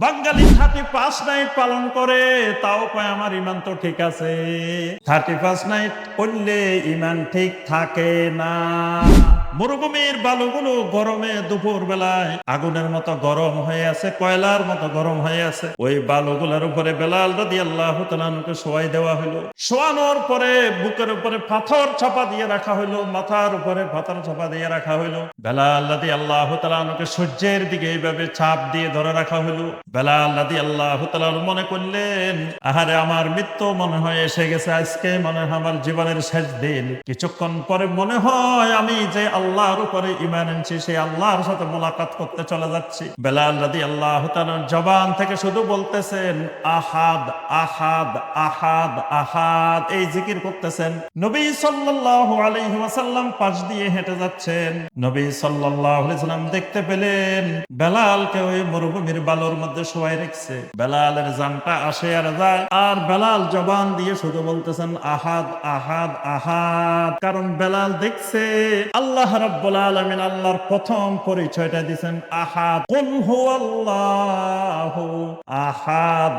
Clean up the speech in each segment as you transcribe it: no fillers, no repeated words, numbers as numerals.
বাঙালি 35 night পালন করে, তাও কয় আমার ইমান তো ঠিক আছে। 35 নাইট করলে ইমান ঠিক থাকে না। মরুভূমির বালুগুলো গরমে দুপুর বেলায় আগুনের মতো গরম হয়ে আছে, কয়লার মতো গরম হয়ে আছে। ওই বালুগুলোর উপরে বেলাল রাদিয়াল্লাহু তাআলা আনহুকে শোয়াই দেওয়া হলো। শোয়ানোর পরে বুকের উপরে পাথর চাপা দিয়ে রাখা হলো, মাথার উপরে পাথর চাপা দিয়ে রাখা হলো। বেলাল রাদিয়াল্লাহু তাআলা আনহুকে সূর্যের দিকে এইভাবে চাপ দিয়ে ধরে রাখা হলো। বেলাল রাদিয়াল্লাহু তাআলা মনে করলেন, আহারে আমার মৃত্যু মনে হয় এসে গেছে, আজকে মনে হয় আমার জীবনের শেষ দিন। কিছুক্ষণ পরে মনে হয় আমি যে আল্লাহর উপরে ঈমান আনছি সেই আল্লাহর সাথে মোলাকাত করতে চলে যাচ্ছি। বেলাল রাদিয়াল্লাহু তাআলার জবান থেকে শুধু বলতেছেন আহাদ আহাদ আহাদ আহাদ, এই জিকির করতেছেন। নবী সাল্লাল্লাহু আলাইহি ওয়াসাল্লাম পাশ দিয়ে হেঁটে যাচ্ছেন। নবী সাল্লাল্লাহু আলাইহি ওয়াসাল্লাম দেখতে পেলেন বেলালকে ওই মরুভূমির বালুর মধ্যে শোয়াই রেখেছে। বেলালের জানটা আসে আর যায়, আর বেলাল জবান দিয়ে শুধু বলতেছেন আহাদ আহাদ আহাদ। কারণ বেলাল দেখছে আল্লাহ রাব্বুল আলামিন আল্লাহর প্রথম পরিচয়টা দিয়েছেন আহাদ, কুল হুয়াল্লাহু আহাদ।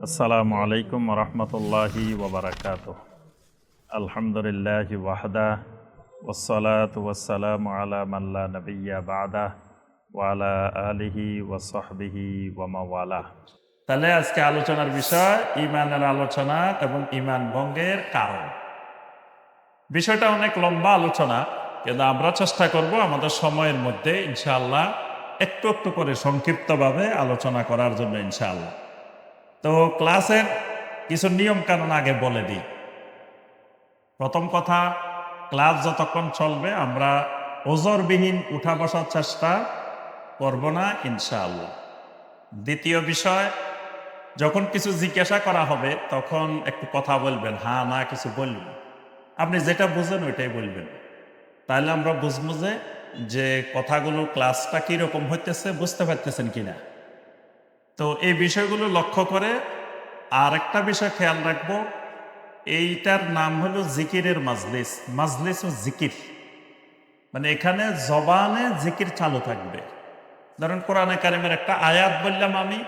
আসসালামু আলাইকুম ওয়া রাহমাতুল্লাহি ওয়া বারাকাতুহু। আলহামদুলিল্লাহি ওয়াহদা ওয়াসসালাতু ওয়াসসালামু আলা মান লা নাবিয়্যা বা'দা ওয়া আলা আলিহি ওয়া সাহবিহি ওয়া মাওয়ালা। তাহলে আজকে আলোচনার বিষয় ঈমানের আলোচনা এবং ঈমান ভঙ্গের কারণ। বিষয়টা অনেক লম্বা আলোচনা, কিন্তু আমরা চেষ্টা করব আমাদের সময়ের মধ্যে ইনশাআল্লাহ একটু একটু করে সংক্ষিপ্তভাবে আলোচনা করার জন্য ইনশাআল্লাহ। তো ক্লাসের কিছু নিয়ম কানুন আগে বলে দিই। প্রথম কথা, ক্লাস যতক্ষণ চলবে আমরা ওজরবিহীন উঠা বসার চেষ্টা করব না ইনশাআল্লাহ। দ্বিতীয় বিষয়, যখন কিছু জিজ্ঞাসা করা হবে তখন একটু কথা বলবেন, হ্যাঁ না কিছু বলবেন, আপনি যেটা বুঝেন ওইটাই বলবেন। তাহলে আমরা বুঝবো যে কথাগুলো ক্লাসটা কিরকম হইতেছে, বুঝতে পারতেছেন কিনা। তো এই বিষয়গুলো লক্ষ্য করে আর একটা বিষয় খেয়াল রাখবো, এইটার নাম হলো জিকিরের মাজলিস। মাজলিস ও জিকির মানে এখানে জবানে জিকির চালু থাকবে। ধরেন কোরআনে কারিমের একটা আয়াত বললাম আমি,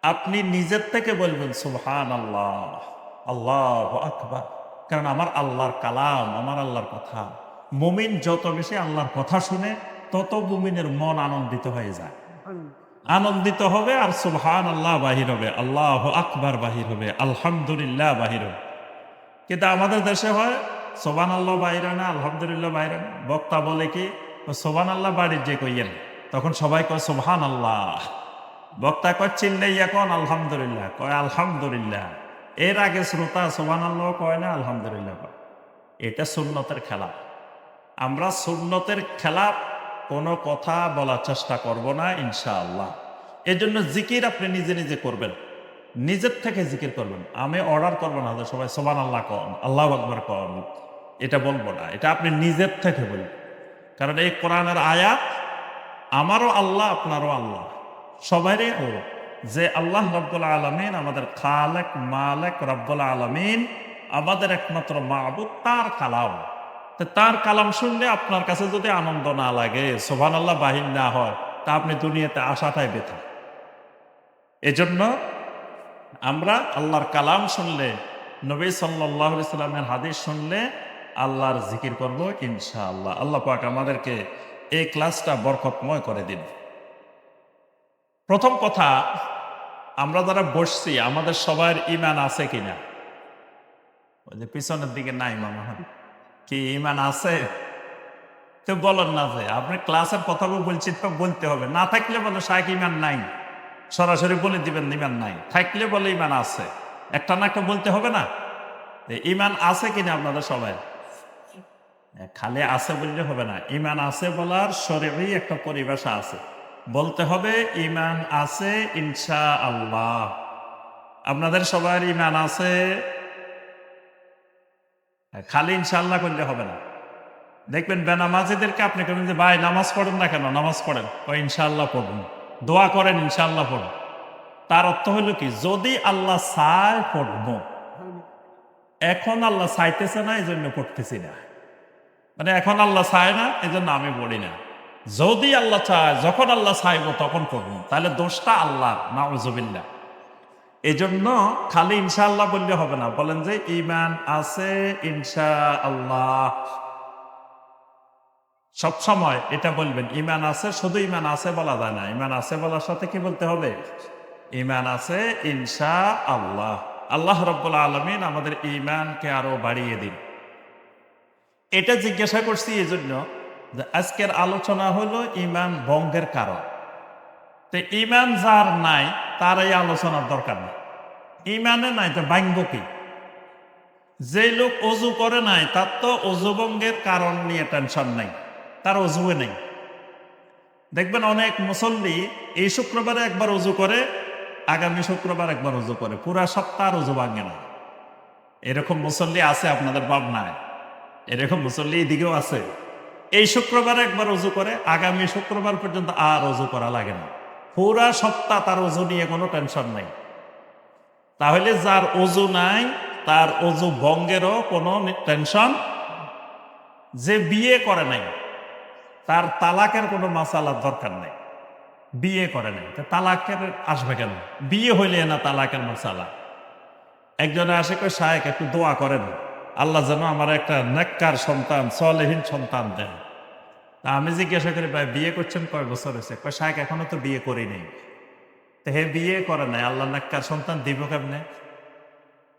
আপনি নিজের থেকে বলবেন সুবহানাল্লাহ, আল্লাহু আকবার। কারণ আমার আল্লাহর কালাম, আমার আল্লাহর কথা। মুমিন যত বেশি আল্লাহর কথা শুনে তত মুমিনের মন আনন্দিত হয়ে যায়, আনন্দিত হবে। আর সুবহানাল্লাহ বাহির হবে, আল্লাহু আকবার বাহির হবে, আলহামদুলিল্লাহ বাহির হবে। কিন্তু আমাদের দেশে হয় সুবহানাল্লাহ বাইরে না, আলহামদুলিল্লাহ বাইরে না। বক্তা বলে কি সুবহানাল্লাহ বাড়ির যে কইয়েন, তখন সবাই কয় সুবহানাল্লাহ। বক্তা কয় চিল্লাইয়া কোন আলহামদুলিল্লাহ, কয় আলহামদুলিল্লাহ। এর আগে শ্রোতা সুবহানাল্লাহ কয় না, আলহামদুলিল্লাহ কয়। এটা সুন্নতের খেলা। আমরা সুন্নতের খেলা কোনো কথা বলার চেষ্টা করব না ইনশাআল্লাহ। এজন্য জিকির আপনি নিজে নিজে করবেন, নিজের থেকে জিকির করবেন। আমি অর্ডার করবো না যে সবাই সুবহানাল্লাহ কন, আল্লাহু আকবার কন, এটা বলবো না। এটা আপনি নিজের থেকে বলবেন। কারণ এই কোরআনের আয়াত আমারও আল্লাহ, আপনারও আল্লাহ, সবারই আল্লাহ। যে আল্লাহ রাব্বুল আলামিন আমাদের খালেক মালেক রাব্বুল আলামিন, আমাদের একমাত্র মাবুদ, তার কালাম। তার কালাম শুনলে আপনার কাছে যদি আনন্দ না লাগে, সুবহানাল্লাহ বাহির না হয়, তা আপনি দুনিয়াতে আসাটাই বেথা। এজন্য আমরা আল্লাহর কালাম শুনলে, নবী সাল্লাল্লাহু আলাইহি সাল্লামের হাদিস শুনলে আল্লাহর জিকির করব ইনশাআল্লাহ। আল্লাহ পাক আমাদেরকে এই ক্লাসটা বরকতময় করে দিন। প্রথম কথা, আমরা যারা বসছি আমাদের সবার ঈমান আছে কিনা? ওই যে পিছনের দিকে নাই মনে হয়, কি ঈমান আছে? তো বলেন না যে আপনি ক্লাসের কথাও বলছি, তো বলতে হবে। না থাকলে বলে শাইখ ঈমান নাই, সরাসরি বলে দিবেন ঈমান নাই। থাকলে বলে ঈমান আছে, একটা না একটা বলতে হবে না। ঈমান আছে কিনা আপনাদের সবাই? খালি আছে বললে হবে না, ঈমান আছে বলার শরীয়ী একটা পরিভাষা আছে। বলতে হবে ঈমান আছে ইনশাআল্লাহ। আপনাদের সবার ঈমান আছে, খালি ইনশাআল্লাহ করলে হবে না। দেখবেন বেনামাজিদেরকে আপনি কেমন যে ভাই নামাজ পড়েন না কেন? নামাজ পড়েন, ওই ইনশাআল্লাহ পড়ুন। দোয়া করেন, ইনশাআল্লাহ পড়ুন। তার অর্থ হলো কি, যদি আল্লাহ চায় পড়ব, এখন আল্লাহ চাইতেছে না এই জন্য পড়তেছি না। মানে এখন আল্লাহ চায় না এই জন্য আমি পড়ি না। যদি আল্লাহ চায়, যখন আল্লাহ চাইব তখন করবো, তাহলে দোষটা আল্লাহ, নাউজুবিল্লাহ। এই জন্য খালি ইনশাআল্লাহ বললে হবে না, বলেন যে ঈমান আছে ইনশাআল্লাহ। সব সময় এটা বলবেন, ঈমান আছে, শুধু ঈমান আছে বলা যায় না, ঈমান আছে বলার সাথে কি বলতে হবে? ঈমান আছে ইনশাআল্লাহ। আল্লাহ রাব্বুল আলামিন আমাদের ঈমানকে আরো বাড়িয়ে দিন। এটা জিজ্ঞাসা করছি এই জন্য যে আজকের আলোচনা হলো ঈমান ভঙ্গের কারণ। তো ঈমান যার নাই তার এই আলোচনার দরকার নেই। ঈমানে নাই তো ভাঙব কি? যে লোক অজু করে নাই তার তো অজু ভঙ্গের কারণ নিয়ে টেনশন নাই, তার অজুয়ে নেই। দেখবেন অনেক মুসল্লি এই শুক্রবারে একবার অজু করে, আগামী শুক্রবার একবার অজু করে, পুরা সপ্তাহ অজু ভাঙে না। এরকম মুসল্লি আছে আপনাদের ভাবনায়? এরকম মুসল্লি এদিকেও আছে। এই শুক্রবারে একবার অজু করে, আগামী শুক্রবার পর্যন্ত আর অজু করা লাগে না, পুরা সপ্তাহ তার অজু নিয়ে কোনো টেনশন নাই। তাহলে যার অজু নাই তার অজু ভঙ্গেরও কোনো টেনশন। যে বিয়ে করে নাই তার তালাকের কোনো মাসালার দরকার নেই, বিয়ে করে নাই, তালাকের আসবে কেন? বিয়ে হইলে না তালাকের মাসালা। একজনে আসে কই, শায়েখ একটু দোয়া করেন, আল্লাহ যেন আমার একটা নেককার সন্তান, সলেহীন সন্তান দেন। তা আমি জিজ্ঞাসা করি, ভাই বিয়ে করছেন কয় বছর হয়েছে? কয় শায়েখ এখনো তো বিয়ে করি নেই। তো হে বিয়ে করে নাই, আল্লাহ নেককার সন্তান দিব কেমনে?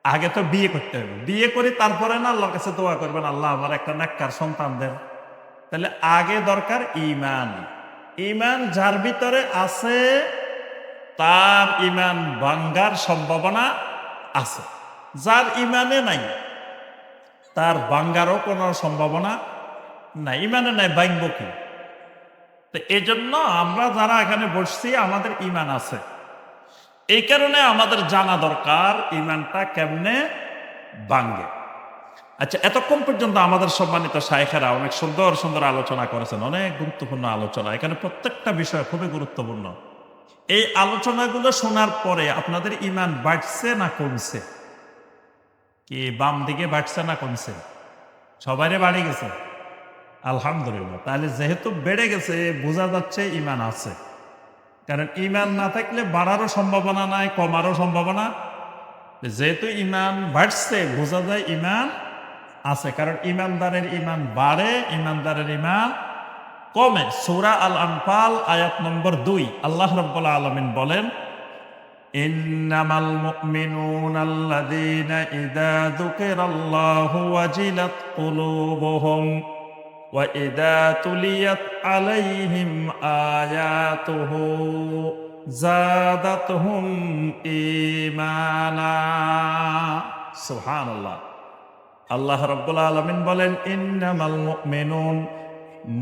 আগে তো বিয়ে করতে হবে, বিয়ে করি তারপরে না আল্লাহর কাছে দোয়া করবেন, আল্লাহ আমার একটা নেককার সন্তান দেন। তাহলে আগে দরকার ঈমান। ঈমান যার ভিতরে আছে তার ঈমান ভাঙ্গার সম্ভাবনা আছে। যার ঈমানে নাই তার ভাঙ্গারও কোনো সম্ভাবনা নাই। ঈমানে নাই, ভাঙব কি? তো এই জন্য আমরা যারা এখানে বসছি আমাদের ঈমান আছে। এই কারণে আমাদের জানা দরকার ঈমানটা কেমনে ভাঙ্গে। আচ্ছা, এতক্ষণ পর্যন্ত আমাদের সম্মানিত শায়েখেরা অনেক সুন্দর সুন্দর আলোচনা করেছেন, অনেক গুরুত্বপূর্ণ আলোচনা। এখানে প্রত্যেকটা বিষয় খুবই গুরুত্বপূর্ণ। এই আলোচনাগুলো শোনার পরে আপনাদের ঈমান বাড়ছে না কমছে? কি বাম দিকে বাড়ছে না কমছে? সবাইরে বাড়ে গেছে? আলহামদুলিল্লাহ। তাহলে যেহেতু বেড়ে গেছে বোঝা যাচ্ছে ঈমান আছে। কারণ ঈমান না থাকলে বাড়ারও সম্ভাবনা নাই, কমারও সম্ভাবনা। যেহেতু ঈমান বাড়ছে বোঝা যায় ঈমান আছে। কারণ ঈমানদারের ঈমান বাড়ে, ঈমানদারের ঈমান কমে। সূরা আল আনফাল আয়াত নম্বর 2 আল্লাহ রাব্বুল আলামিন বলেন, ইন্নামাল মুমিনুনাল্লাযীনা ইযা যুকিরাল্লাহু ওয়াজিলাত কুলুবুহুম ওয়া ইযা তুলিয়াত আলাইহিম আয়াতুহু যাদাতহুম ঈমানা। সুবহানাল্লাহ। আল্লাহ রাব্বুল আলামিন বলেন, ইন্নামাল মুমিনুন,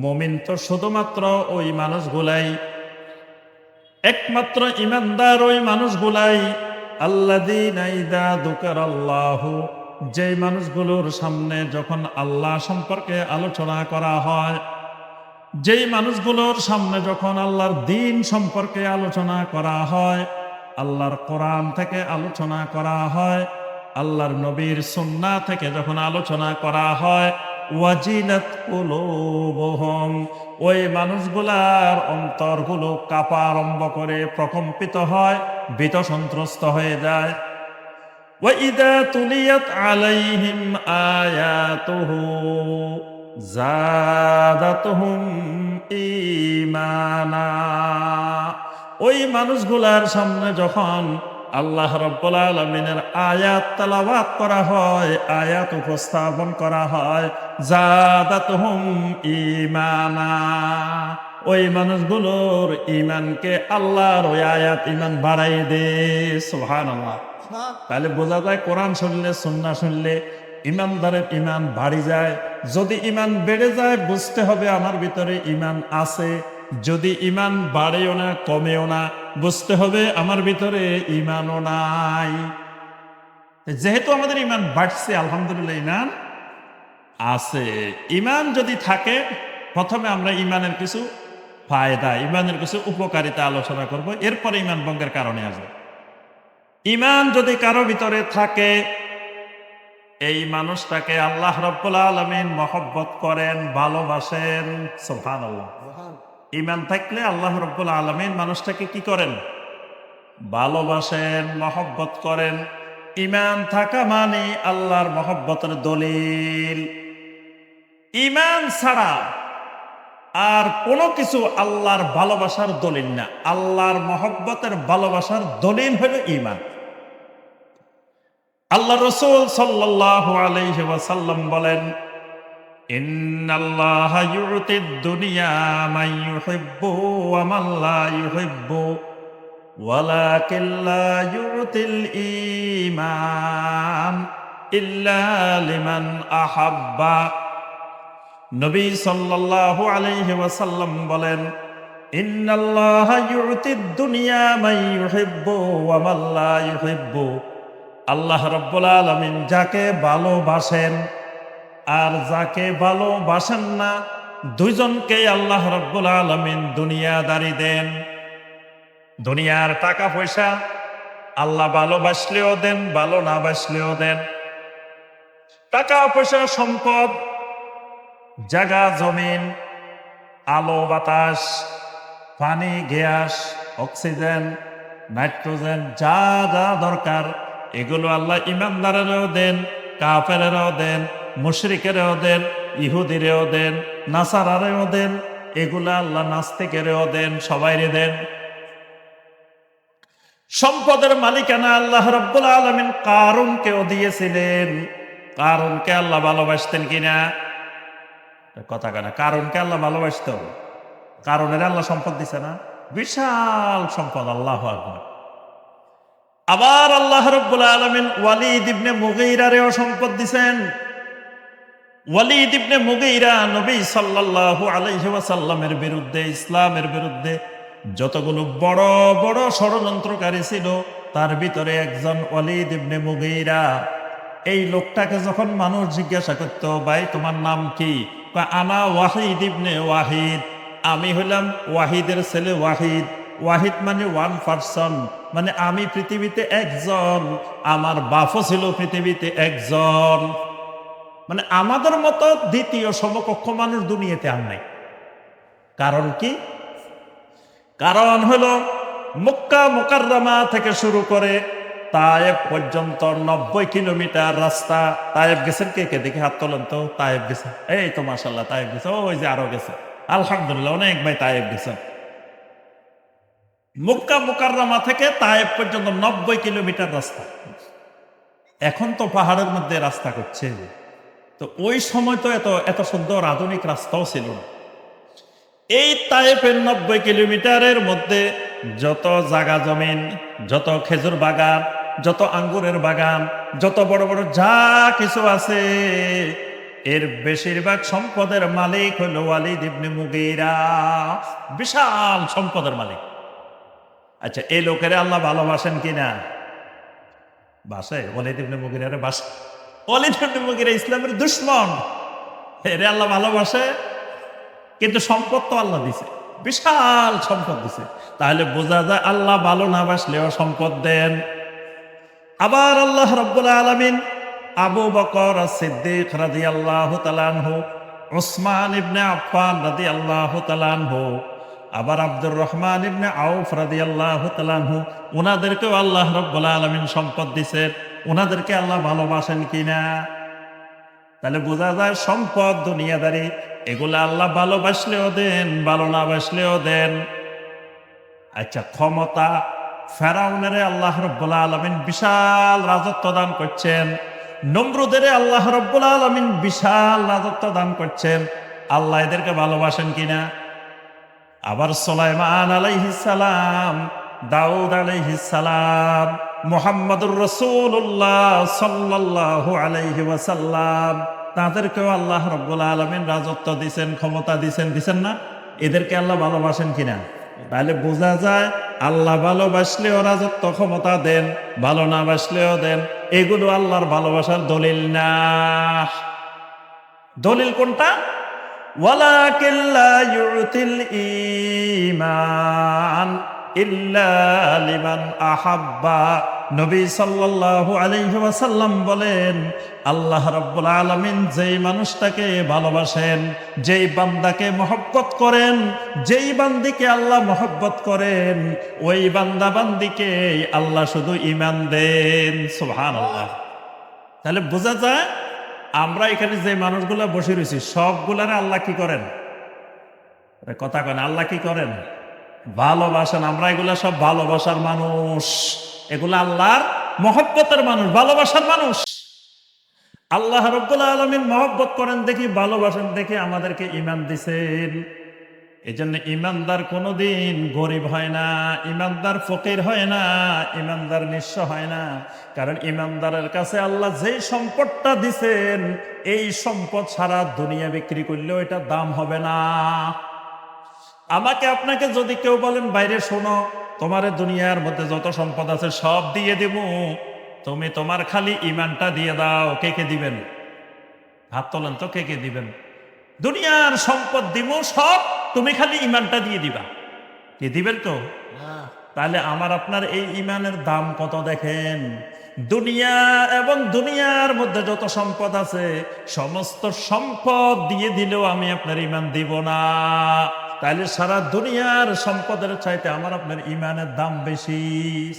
মুমিন তো শুধুমাত্র ওই মানুষগুলাই, একমাত্র ঈমানদার ওই মানুষগুলাই, আল্লাযীনা ইযা যুকিরাল্লাহু, যেই মানুষগুলোর সামনে যখন আল্লাহ সম্পর্কে আলোচনা করা হয়, যেই মানুষগুলোর সামনে যখন আল্লাহর দ্বীন সম্পর্কে আলোচনা করা হয়, আল্লাহর কোরআন থেকে আলোচনা করা হয়, আল্লাহর নবীর সুন্নাহ থেকে যখন আলোচনা করা হয়, ওয়াজিলাত কুলুবুহুম, ওই মানুষগুলার অন্তরগুলো কাঁপা আরম্ভ করে, প্রকম্পিত হয়, ভীত সন্ত্রস্ত হয়ে যায়। ওয়া ইযা তুলিয়াত আলাইহিম আয়াতুহু যাদাতহুম ঈমানা, ওই মানুষগুলার সামনে যখন আল্লাহ রাব্বুল আলামিনের আয়াত তেলাওয়াত করা হয়, আয়াত উপস্থাপন করা হয়, যাদাতহুম ঈমানা, ওই মানুষগুলোর ঈমানকে আল্লাহর ওই আয়াত ঈমান বাড়াই দেয়। সুবহানাল্লাহ। তাহলে বোঝা যায় কোরআন শুনলে, সুন্নাহ শুনলে ঈমানদারের ঈমান বাড়ি যায়। যদি ঈমান বেড়ে যায় বুঝতে হবে আমার ভিতরে ঈমান আছে। যদি ঈমান বাড়েও না কমেও না বুঝতে হবে আমার ভিতরে ঈমানও নাই। যেহেতু আমাদের ঈমান বাড়ছে, আলহামদুলিল্লাহ ঈমান আছে। ঈমান যদি থাকে, প্রথমে আমরা ঈমানের কিছু ফায়দা, ঈমানের কিছু উপকারিতা আলোচনা করব, এরপরে ঈমান ভঙ্গের কারণে আসবে। ঈমান যদি কারো ভিতরে থাকে, এই মানুষটাকে আল্লাহ রাব্বুল আলামিন মহব্বত করেন, ভালোবাসেন। সুবহানাল্লাহ। ঈমান থাকলে আল্লাহ রাব্বুল আলামিন মানুষটাকে কি করেন? ভালোবাসেন, মহব্বত করেন। ঈমান থাকা মানে আল্লাহর মহব্বতের দলিল। ঈমান ছাড়া আর কোনো কিছু আল্লাহর ভালোবাসার দলিল না। আল্লাহর মহব্বতের ভালোবাসার দলিল হলো ঈমান। আল্লাহ রাসূল সাল্লাল্লাহু আলাইহি ওয়াসাল্লাম বলেন, ইন্নাল্লাহা ইউতিদ দুনিয়া মান ইউহিব্বু ওয়া মান লা ইউহিব্বু ওয়ালাকিন লা ইউতিল ঈমান ইল্লা লিমান আহাব্বা। নবী সাল্লাল্লাহু আলাইহি ওয়াসাল্লাম বলেন, ইন্নাল্লাহা ইউতিদ দুনিয়া মান ইউহিব্বু ওয়া মান লা ইউহিব্বু। আল্লাহ রাব্বুল আলামিন যাকে ভালোবাসেন আর যাকে ভালোবাসেন না, দুইজনকে আল্লাহ রাব্বুল আলামিন দুনিয়াদারি দেন। দুনিয়ার টাকা পয়সা আল্লাহ ভালোবাসলেও দেন, ভালো না বাসলেও দেন। টাকা পয়সা, সম্পদ, জায়গা জমিন, আলো বাতাস, পানি, গ্যাস, অক্সিজেন, নাইট্রোজেন, যা যা দরকার এগুলো আল্লাহ ইমানদারেরও দেন, কাফেরেরও দেন, মুশরিকেরও দেন, ইহুদিরেও দেন, নাসারারেও দেন। এগুলা আল্লাহ নাস্তিকেরও দেন, সবাইরে দেন। সম্পদের মালিকানা আল্লাহ রাব্বুল আলামিন কারুনকেও দিয়েছিলেন। কারুনকে আল্লাহ ভালোবাসতেন কিনা? কথা কেনা, কারুনকে আল্লাহ ভালোবাসতেন। কারুনের আল্লাহ সম্পদ দিছে না? বিশাল সম্পদ, আল্লাহু আকবার। আবার আল্লাহ রাব্বুল আলামিন ওয়ালিদ ইবনে মুগীরারেও সম্পদ দিছেন। ওয়ালিদ ইবনে মুগীরা নবী সাল্লাল্লাহু আলাইহি ওয়াসাল্লামের বিরুদ্ধে, ইসলামের বিরুদ্ধে যতগুলো বড় বড় ষড়যন্ত্রকারী ছিল, তার ভিতরে একজন ওয়ালিদ ইবনে মুগীরা। এই লোকটাকে যখন মানুষ জিজ্ঞাসা করতো, ভাই তোমার নাম কি? আনা ওয়াহিদ ইবনে ওয়াহিদ, আমি হইলাম ওয়াহিদের ছেলে ওয়াহিদ। ওয়াহিদ মানে ওয়ান পারসন, মানে আমি পৃথিবীতে একজন, আমার বাপও ছিল পৃথিবীতে একজন। মানে আমাদের মতো দ্বিতীয় সমকক্ষ মানুষ দুনিয়াতে আর নাই। কারণ কি? কারণ হলো মক্কা মুকাররমা থেকে শুরু করে তায়েফ পর্যন্ত 90 কিলোমিটার রাস্তা। তায়েফ গেছেন কে কে? দেখি হাত তোলেন তো। তায়েফ গেছে? এই তো মাশাআল্লাহ, তায়েফ গেছে। ওই যে আরো গেছে, আলহামদুলিল্লাহ, অনেক ভাই তায়েফ গেছেন। মক্কা মুকাররমা থেকে তায়েফ পর্যন্ত 90 কিলোমিটার রাস্তা। এখন তো পাহাড়ের মধ্যে রাস্তা করছে। তো ওই সময় তো এত এত সুন্দর আধুনিক রাস্তাও ছিল না। এই তায়েফের 90 কিলোমিটারের মধ্যে যত জায়গা জমিন, যত খেজুর বাগান, যত আঙ্গুরের বাগান, যত বড় বড় যা কিছু আছে, এর বেশিরভাগ সম্পদের মালিক হলো ওয়ালিদ ইবনে মুগীরা। বিশাল সম্পদের মালিক। আচ্ছা, এই লোকেরা আল্লাহ ভালোবাসেন কিনা? বাসে? ওয়ালিদ ইবনে মুগীরারে বাসে? ওয়ালিদ ইবনে মুগীরা ইসলামের দুশমন, এরে আল্লাহ ভালোবাসে? কিন্তু সম্পদ তো আল্লাহ দিছে, বিশাল সম্পদ দিছে। তাহলে বোঝা যায় আল্লাহ ভালো না বাসলেও সম্পদ দেন। আবার আল্লাহ রাব্বুল আলামিন আবু বকর সিদ্দিক রাদিয়াল্লাহু তাআলা আনহু, উসমান ইবনে আফফান রাদিয়াল্লাহু তাআলা আনহু, আবার আব্দুর রহমান ইবনে আউফ রাদিয়াল্লাহু তাআলা আনহু, ওনাদেরকেও আল্লাহ রাব্বুল আলামিন সম্পদ দিছেন। ওনাদেরকে আল্লাহ ভালোবাসেন কিনা? তাহলে বোঝা যায় সম্পদ, দুনিয়াদারি, এগুলা আল্লাহ ভালোবাসলেও দেন, ভালো না বাসলেও দেন। আচ্ছা, ক্ষমতা, ফেরাউনের আল্লাহ রাব্বুল আলামিন বিশাল রাজত্ব দান করছেন। নমরুদের আল্লাহ রাব্বুল আলামিন বিশাল রাজত্ব দান করছেন। আল্লাহ এদেরকে ভালোবাসেন কিনা? আবার সুলাইমান আলাইহিস সালাম, দাউদ আলাইহিস সালাম, মুহাম্মদুর রাসূলুল্লাহ সাল্লাল্লাহু আলাইহি ওয়াসাল্লাম, তাদেরকেও আল্লাহ রাব্বুল আলামিন রাজত্ব দিবেন, ক্ষমতা দিবেন না? এদেরকে আল্লাহ ভালোবাসেন কিনা? তাহলে বোঝা যায় আল্লাহ ভালোবাসলেও রাজত্ব ক্ষমতা দেন, ভালো না বাসলেও দেন। এগুলো আল্লাহর ভালোবাসার দলিল না। দলিল কোনটা? ওয়ালাকিন লা ইউতিল ঈমান ইল্লা লিমান আহাব্বা। নবী সাল্লাল্লাহু আলাইহি ওয়াসাল্লাম বলেন, আল্লাহ রাব্বুল আলামিন যেই মানুষটাকে ভালোবাসেন, যেই বান্দাকে মহব্বত করেন, যেই বান্দিকে আল্লাহ মহব্বত করেন, ওই বান্দা বান্দিকে আল্লাহ শুধু ঈমান দেন। সুবহানাল্লাহ। তাহলে বোঝা যায় আমরা এখানে যে মানুষগুলা বসে রয়েছি সবগুলারে আল্লাহ কি করেন? কথা কেন, আল্লাহ কি করেন? ভালোবাসেন। আমরা এগুলা সব ভালোবাসার মানুষ, এগুলা আল্লাহর মহব্বতের মানুষ, ভালোবাসার মানুষ। আল্লাহ রাব্বুল আলামিন মহব্বত করেন দেখি, ভালোবাসেন দেখি আমাদেরকে ঈমান দিছেন। এই জন্য ঈমানদার কোনোদিন গরিব হয় না, ঈমানদার ফকির হয় না, ঈমানদার নিঃস্ব হয় না। কারণ ঈমানদারের কাছে আল্লাহ যেই সম্পদটা দিছেন, এই সম্পদ সারা দুনিয়া বিক্রি করলেও এটা দাম হবে না। আমাকে আপনাকে যদি কেউ বলেন বাইরে শোনো, তোমার দুনিয়ার মধ্যে যত সম্পদ আছে সব দিয়ে দেব, তুমি তোমার খালি ঈমানটা দিয়ে দাও, কে কে দিবেন? হাত তোলেন তো, কে কে দিবেন? দুনিয়ার সম্পদ দিব সব, তুমি খালি ঈমানটা দিয়ে দিবা। কে দিবেন? তো তাহলে আমার আপনার এই ঈমানের দাম কত দেখেন। দুনিয়া এবং দুনিয়ার মধ্যে যত সম্পদ আছে সমস্ত সম্পদ দিয়ে দিলেও আমি আপনার ঈমান দিব না। তাহলে সারা দুনিয়ার সম্পদের চাইতে আমার আপনার ঈমানের দাম বেশি।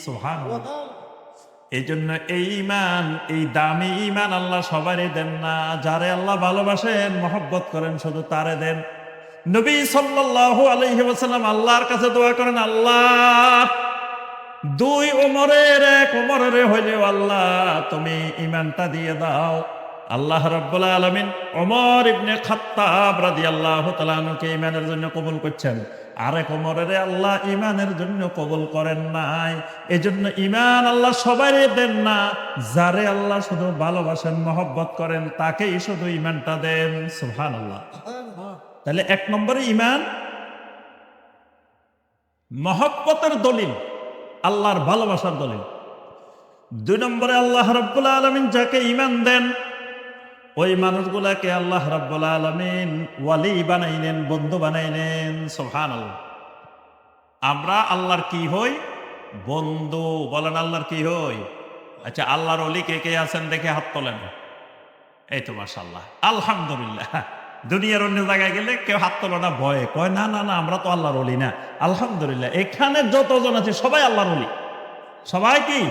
সুবহানাল্লাহ। এই জন্য এই ঈমান, এই দামি ঈমান আল্লাহ সবারই দেন না। যারে আল্লাহ ভালোবাসেন, মহব্বত করেন, শুধু তারে দেন। নবী সাল্লাল্লাহু আলাইহি ওয়াসাল্লাম আল্লাহর কাছে দোয়া করেন, আল্লাহ দুই ওমরের এক ওমরের হইলেও আল্লাহ তুমি ঈমানটা দিয়ে দাও। আল্লাহ রাব্বুল আলামিন ওমর ইবনে খাত্তাব রাদিয়াল্লাহু তাআলা আনহুকে ঈমানের জন্য কবুল করছেন, আরেক ওমরের আল্লাহ ঈমানের জন্য কবুল করেন নাই। এজন্য ঈমান আল্লাহ সবারই দেন না, যারে আল্লাহ শুধু ভালোবাসেন, মহব্বত করেন, তাকেই শুধু ঈমানটা দেন। সুবহানাল্লাহ। তাহলে এক নম্বরে ঈমান মহব্বতের দলিল, আল্লাহর ভালোবাসার দলিল। দুই নম্বরে আল্লাহ রাব্বুল আলামিন যাকে ঈমান দেন, ওই মানুষগুলাকে আল্লাহ রাব্বুল আলামিন ওয়ালি বানাইলেন, বন্ধু বানাইলেন। সুবহানাল্লাহ। আমরা আল্লাহর কি হই? বন্ধু। বলেন আল্লাহর কি হই? আচ্ছা, আল্লাহর ওলি কে কে আছেন দেখে হাত তোলেন। এই তো মাশাআল্লাহ, আলহামদুলিল্লাহ। দুনিয়ার অন্য জায়গায় গেলে কেউ হাত তোলে না, ভয়ে কয় না না না আমরা তো আল্লাহর ওলি না। আলহামদুলিল্লাহ, এখানে যতজন আছে সবাই আল্লাহর ওলি। সবাই কি?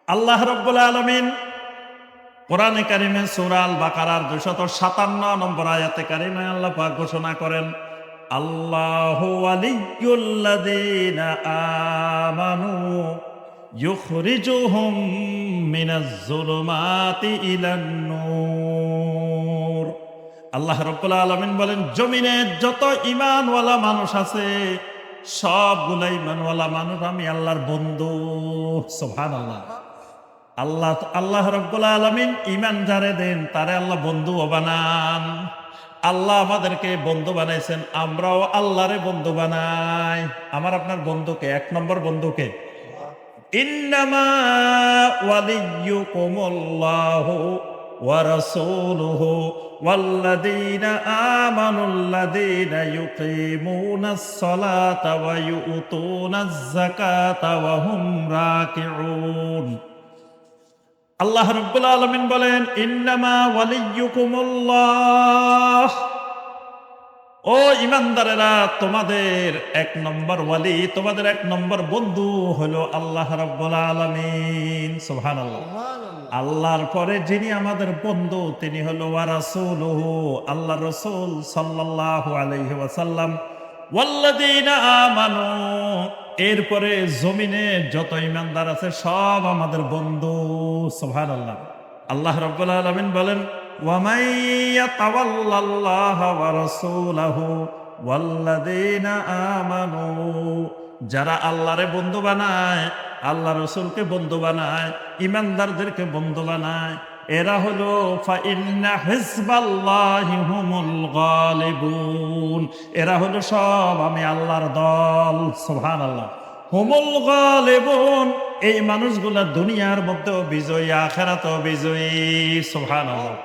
আল্লাহ রাব্বুল আলামিন কোরআনে কারিমে সূরা আল বাকারার 257 নম্বর আয়াতে কারিমে আল্লাহ পাক ঘোষণা করেন, আল্লাহু ওয়ালিয়্যুল্লাযীনা আমানু ইউখরিজুহুম মিনাজ যুলুমাতি ইলান নূর। আল্লাহ রাব্বুল আলামিন বলেন, জমিনে যত ঈমানওয়ালা মানুষ আছে সবগুলা ঈমানওয়ালা মানুষ আমি আল্লাহর বন্ধু। সুবহানাল্লাহ। আল্লাহ রাব্বুল আলামিন ঈমান যারে দেন তারে আল্লাহ বন্ধু বানান। আল্লাহ আমাদেরকে বন্ধু বানাইছেন, আমরাও আল্লাহরে বন্ধু বানাই। আমার আপনার বন্ধুকে, এক নম্বর বন্ধুকে, ইন্নামা ওয়ালিয়্যুকুমুল্লাহু ওয়া রাসূলুহু ওয়াল্লাযীনা আমানুল্লাযীনা ইউকিমুনাস সালাতা ওয়া ইউতুনাজ যাকাতা ওয়া হুম রাকিউন। আল্লাহ রাব্বুল আলামিন বলেন, ইন্নামা ওয়ালিয়্যুকুমুল্লাহ, ও ঈমানদারেরা, তোমাদের এক নম্বর ওয়ালি, তোমাদের এক নম্বর বন্ধু হলো আল্লাহ রাব্বুল আলামিন। সুবহানাল্লাহ। আল্লাহর পরে যিনি আমাদের বন্ধু তিনি হলো ওয়া রাসূলুহু, আল্লাহর রাসূল সাল্লাল্লাহু আলাইহি ওয়াসাল্লাম, ওয়াল্লাযীনা আমানু, এরপরে জমিনে যত ঈমানদার আছে সব আমাদের বন্ধু। সুবহানাল্লাহ। আল্লাহ রাব্বুল আলামিন বলেন, ওয়া মান ইয়াতাওয়াল্লাল্লাহা ওয়া রাসূলাহু ওয়াল্লাযীনা আমানু, যারা আল্লাহরে বন্ধু বানায়, আল্লাহ রাসূলকে বন্ধু বানায়, ঈমানদারদেরকে বন্ধু বানায়, এরা হলো ফা ইন্না হিজবাল্লাহি হুমুল গালিবুন, এরা হলো সব আমি আল্লাহর দল। সুবহানাল্লাহ। হুমুল গালিবুন, এই মানুষগুলা দুনিয়ার মধ্যেও বিজয়ী, আখিরাতেও বিজয়ী। সুবহানাল্লাহ।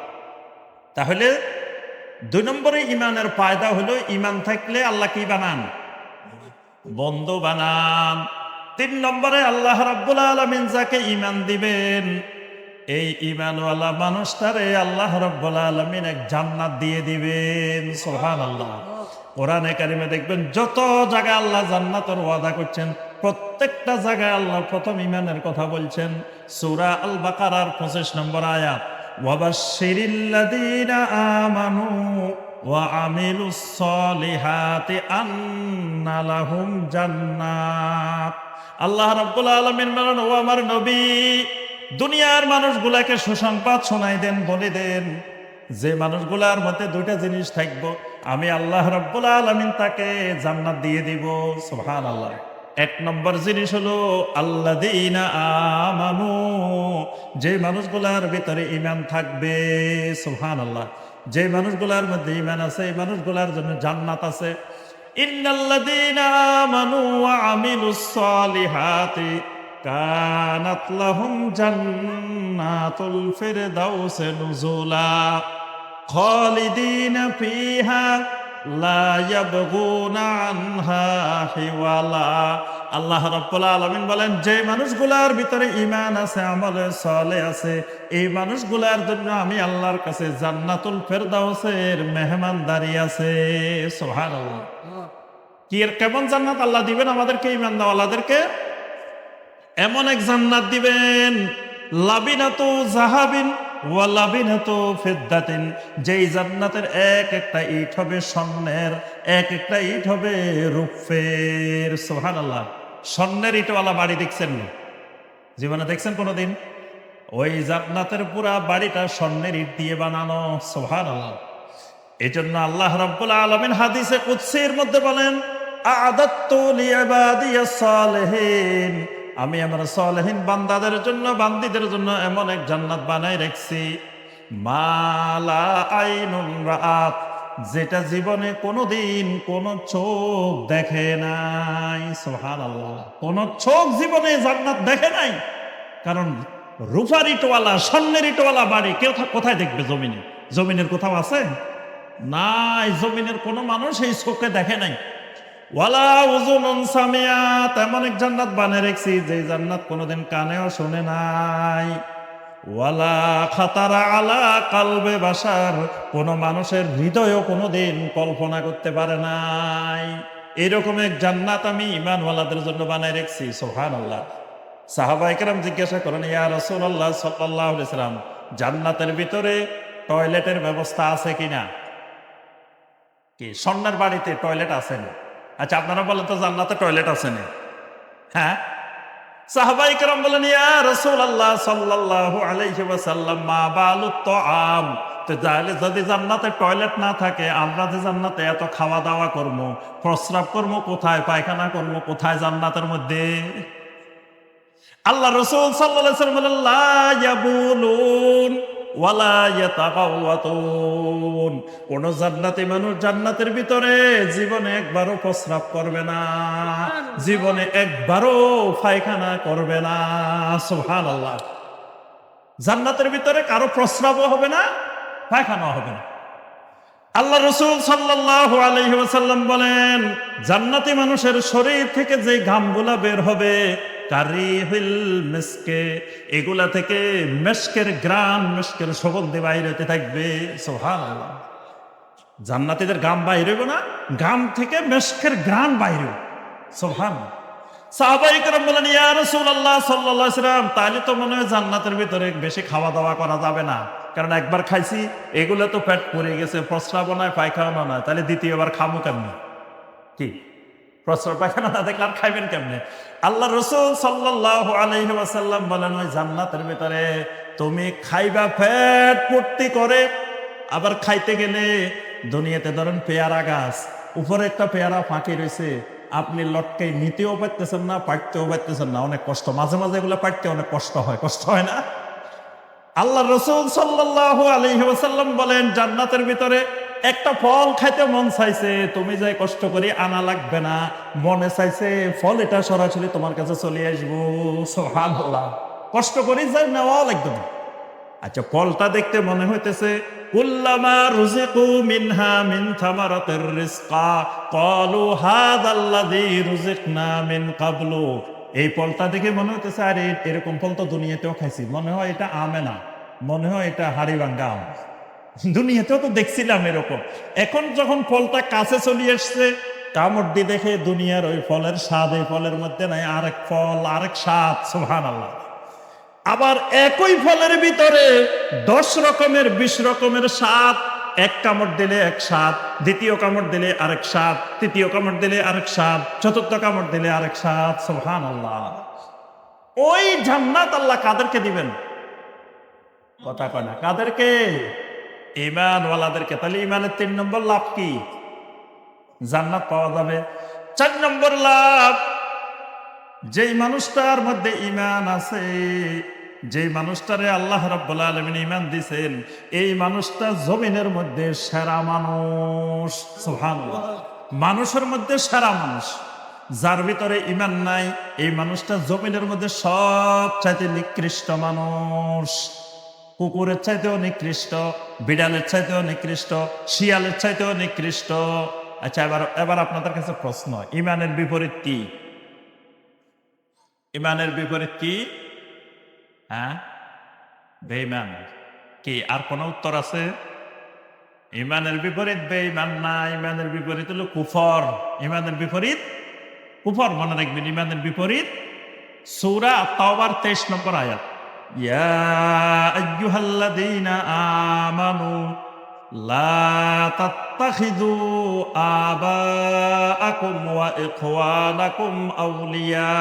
তাহলে দুই নম্বরে ঈমানের ফায়দা হলো ঈমান থাকলে আল্লাহ কি বানান? বন্ধু বানান। 3 নম্বরে আল্লাহ রাব্বুল আলামিন যাকে ঈমান দিবেন, এই ঈমানওয়ালা মানুষটারে আল্লাহ রাব্বুল আলামিন এক জান্নাত দিয়ে দিবেন। সুবহানাল্লাহ। কোরআনে কারিমে দেখবেন যত জায়গায় আল্লাহ জান্নাতের ওয়াদা করছেন, প্রত্যেকটা জায়গায় আল্লাহ প্রথম ঈমানের কথা বলছেন। সূরা আল বাকারার 25 নম্বর আয়াত, ওয়াবাশশিরিল্লাযীনা আমানু ওয়া আমিলুস সলিহাতি আন্না লাহুম জান্নাত। আল্লাহ রাব্বুল আলামিন বলেন, ও আমার নবী, দুনিয়ার মানুষগুলাকে সুসংবাদ শোনাই দেন, বলে দেন যে মানুষগুলার মধ্যে 2টা জিনিস থাকবো, আমি আল্লাহ রাব্বুল আলামিন তাকে জান্নাত দিয়ে দিব। সুবহানাল্লাহ। 1 নম্বর জিনিস হলো আল্লাযীনা আমানু, যে মানুষগুলার ভিতরে ঈমান থাকবে। সুবহানাল্লাহ। যে মানুষগুলার মধ্যে ঈমান আছে, এই মানুষগুলার জন্য জান্নাত আছে। ইন্নাল্লাযীনা আমানু ওয়া আমিলুস সলিহাতি কানাত লাহুম জান্নাতুল ফিরদাউসি নুজুলা খালিদিনা ফিহা লা ইয়াবগুনা আনহা হিওয়ালা। আল্লাহ রাব্বুল আলামিন বলেন, যে মানুষগুলার ভিতরে ঈমান আছে, আমলে সালেহ আছে, এই মানুষগুলার জন্য আমি আল্লাহর কাছে জান্নাতুল ফিরদাউসের মেহমানদারি আছে। সুবহানাল্লাহ। কি এর কেমন জান্নাত আল্লাহ দিবেন আমাদেরকে, ঈমানওয়ালাদেরকে? এমন এক জান্নাত দিবেন, লাবিনাতু যাহাবিন ওয়া লাবিনাতু ফিদ্দাতিন, যেই জান্নাতের এক একটা ইট হবে স্বর্ণের, এক একটা ইট হবে রূপের। সুবহানাল্লাহ। স্বর্ণের ইটওয়ালা বাড়ি দেখছেন না? জীবনে দেখছেন কোনোদিন? ওই জান্নাতের পুরা বাড়িটা স্বর্ণের ইট দিয়ে বানানো। সুবহানাল্লাহ। এজন্য আল্লাহ রাব্বুল আলামিন হাদিসে কুদসির মধ্যে বলেন, আ'দাততু লিইবাদিয়াস সালিহিন, আমি আমার সালেহীন বান্দাদের জন্য, বান্দীদের জন্য এমন এক জান্নাত বানাই রাখছি, মালা আইনুন রাআত, যেটা জীবনে কোনোদিন কোন চোখ দেখে নাই। সুবহানাল্লাহ। কোন চোখ জীবনে জান্নাত দেখে নাই। কারণ রূপার ইটওয়ালা, স্বর্ণের ইটওয়ালা বাড়ি কেউ কোথায় দেখবে? জমিনে? জমিনের কোথাও আছে? নাই। জমিনের কোন মানুষ এই চোখে দেখে নাই। ওয়ালা উযুনুন সামিআত, এমন এক জান্নাত বানিয়ে রেখেছি যে জান্নাত কোনোদিন কানেও শুনে নাই। ওয়ালা খাতারা আলা কালবে বাশার, কোন মানুষের হৃদয়ও কোনোদিন কল্পনা করতে পারে নাই। এরকম এক জান্নাত আমি ঈমানওয়ালাদের জন্য বানিয়ে রেখেছি। সুবহানাল্লাহ। সাহাবায়ে কেরাম জিজ্ঞাসা করেন, ইয়া রাসূলুল্লাহ সাল্লাল্লাহু আলাইহি ওয়াসাল্লাম, জান্নাতের ভিতরে টয়লেটের ব্যবস্থা আছে কিনা? কি স্বর্ণের বাড়িতে টয়লেট আছে না? আচ্ছা, আপনারা বলেন তো জান্নাতে টয়লেট আছে না? হ্যাঁ। সাহাবায়ে কেরাম বলেন, ইয়া রাসূলুল্লাহ সাল্লাল্লাহু আলাইহি ওয়াসাল্লাম, মা বালুত তাআম, তো তাহলে যদি জান্নাতে টয়লেট না থাকে, আমরা যে জান্নাতে এত খাওয়া দাওয়া করব, প্রস্রাব করব কোথায়, পায়খানা করব কোথায় জান্নাতের মধ্যে? আল্লাহ রাসূল সাল্লাল্লাহু আলাইহি ওয়াসাল্লাম বলেন, লা ইয়াবুলুন ওয়ালা ইয়াতাগাওয়াতুন, কোন জান্নাতি মানুষ জান্নাতের ভিতরে জীবনে একবারও প্রস্রাব করবে না, জীবনে একবারও পায়খানা করবে না। সুবহানাল্লাহ। জান্নাতের ভিতরে কারো প্রস্রাবও হবে না, পায়খানাও হবে না। আল্লাহ রাসূল সাল্লাল্লাহু আলাইহি ওয়াসাল্লাম বলেন, জান্নাতি মানুষের শরীর থেকে যে ঘামগুলা বের হবে, কারিহিল মিসকে, এগুলা থেকে মিশকের ঘ্রাণ, মিশকের সুগন্ধি বাইরে হতে থাকবে। সুবহানাল্লাহ। জান্নাতীদের ঘাম বাইরে হবে না, ঘাম থেকে মিশকের ঘ্রাণ বাইরে। সুবহানাল্লাহ। সাহাবায়ে কেরাম বলেন, ইয়া রাসূলুল্লাহ সাল্লাল্লাহু আলাইহি ওয়াসাল্লাম, তাহলে তো মনে হয় জান্নাতের ভিতরে বেশি খাওয়া দাওয়া করা যাবে না, কারণ একবার খাইছি, এগুলো তো পেট পড়ে গেছে, প্রস্রাব নয়, পায়খানা নয়, তাহলে দ্বিতীয়বার খামু কেমনে? কি প্রস্রাব পায়খানা না দেখলে আর খাইবেন কেমনে? আল্লাহ রাসূল সাল্লাল্লাহু আলাইহি ওয়াসাল্লাম বলেন, ওই জান্নাতের ভিতরে তুমি খাইবা পেট ভর্তি করে, আবার খাইতে গেলে দুনিয়াতে ধরেন পেয়ারা গাছ, উপরে একটা পেয়ারা ফাঁকি রয়েছে, আপনি লটকে নিতেও পারতেছেন না, পাড়তেও পারতেছেন না, অনেক কষ্ট। মাঝে মাঝে এগুলো পাড়তে অনেক কষ্ট হয়, কষ্ট হয় না? আল্লাহ রাসূল সাল্লাল্লাহু আলাইহি ওয়াসাল্লাম বলেন, জান্নাতের ভিতরে একটা ফল খাইতে মন চাইছে, তুমি যাই কষ্ট করে আনা লাগবে না, মনে চাইছে ফল এটা সরাসরি তোমার কাছে চলে আসবো। সুবহানাল্লাহ। কষ্ট করে যাই নেওয়া লাগবে না। আচ্ছা, ফলটা দেখতে মনে হইতেছে কুল্লামা রুজিকু মিনহা মিন থামারাতির রিজকা ক্বালু হাযাল্লাযী রুজিকনা মিন ক্বাবলু। এই ফলটা দেখে মনে হইতেছে আরে এরকম ফল তো দুনিয়াতেও খাইছি, মনে হয় এটা আমে না, মনে হয় এটা হাড়িভাঙ্গা আম, দুনিয়াতেও তো দেখছিলাম এরকম। এখন যখন ফলটা কাছে চলে আসছে, কামড় দিয়ে দেখে দুনিয়ার ওই ফলের স্বাদ এই ফলের মধ্যে নাই, আরেক ফল আরেক স্বাদ, সুবহানাল্লাহ। আবার একই ফলের ভিতরে 10 রকমের 20 রকমের স্বাদ, এক কামড় দিলে এক স্বাদ, দ্বিতীয় কামড় দিলে আরেক স্বাদ, তৃতীয় কামড় দিলে আরেক স্বাদ, চতুর্থ কামড় দিলে আরেক স্বাদ, সুবহানাল্লাহ। ওই জান্নাত আল্লাহ কাদেরকে দিবেন? কথা কয় না, কাদেরকে? ঈমানওয়ালাদেরকে। তাহলে ঈমানের 3 নম্বর লাভ কি? জান্নাত পাওয়া যাবে। 4 নম্বর লাভ, যেই মানুষটার মধ্যে ঈমান আছে, যেই মানুষটারে আল্লাহ রাব্বুল আলামিন ঈমান দিয়েছেন, এই মানুষটা জমিনের মধ্যে সেরা মানুষ, সুবহানাল্লাহ। মানুষের মধ্যে সেরা মানুষ। যার ভিতরে ঈমান নাই, এই মানুষটা জমিনের মধ্যে সবচাইতে নিকৃষ্ট মানুষ। কুকুরের চাইতেও নিকৃষ্ট, বিড়ালের চাইতেও নিকৃষ্ট, শিয়ালের চাইতেও নিকৃষ্ট। আচ্ছা, এবার আপনাদের কাছে প্রশ্ন, ঈমানের বিপরীত কি? ঈমানের বিপরীত কি? হ্যাঁ, বেঈমান। কি আর কোন উত্তর আছে? ঈমানের বিপরীত বেঈমান না, ঈমানের বিপরীত হলো কুফর। ঈমানের বিপরীত কুফর, মনে রাখবেন। ঈমানের বিপরীত সূরা আত-তাওবার 23 নম্বর আয়াত, ইয়া আইয়ুহাল্লাযীনা আমানু লা তাত্তাখিযু আবাআকুম ওয়া ইখওয়ানাকুম আউলিয়া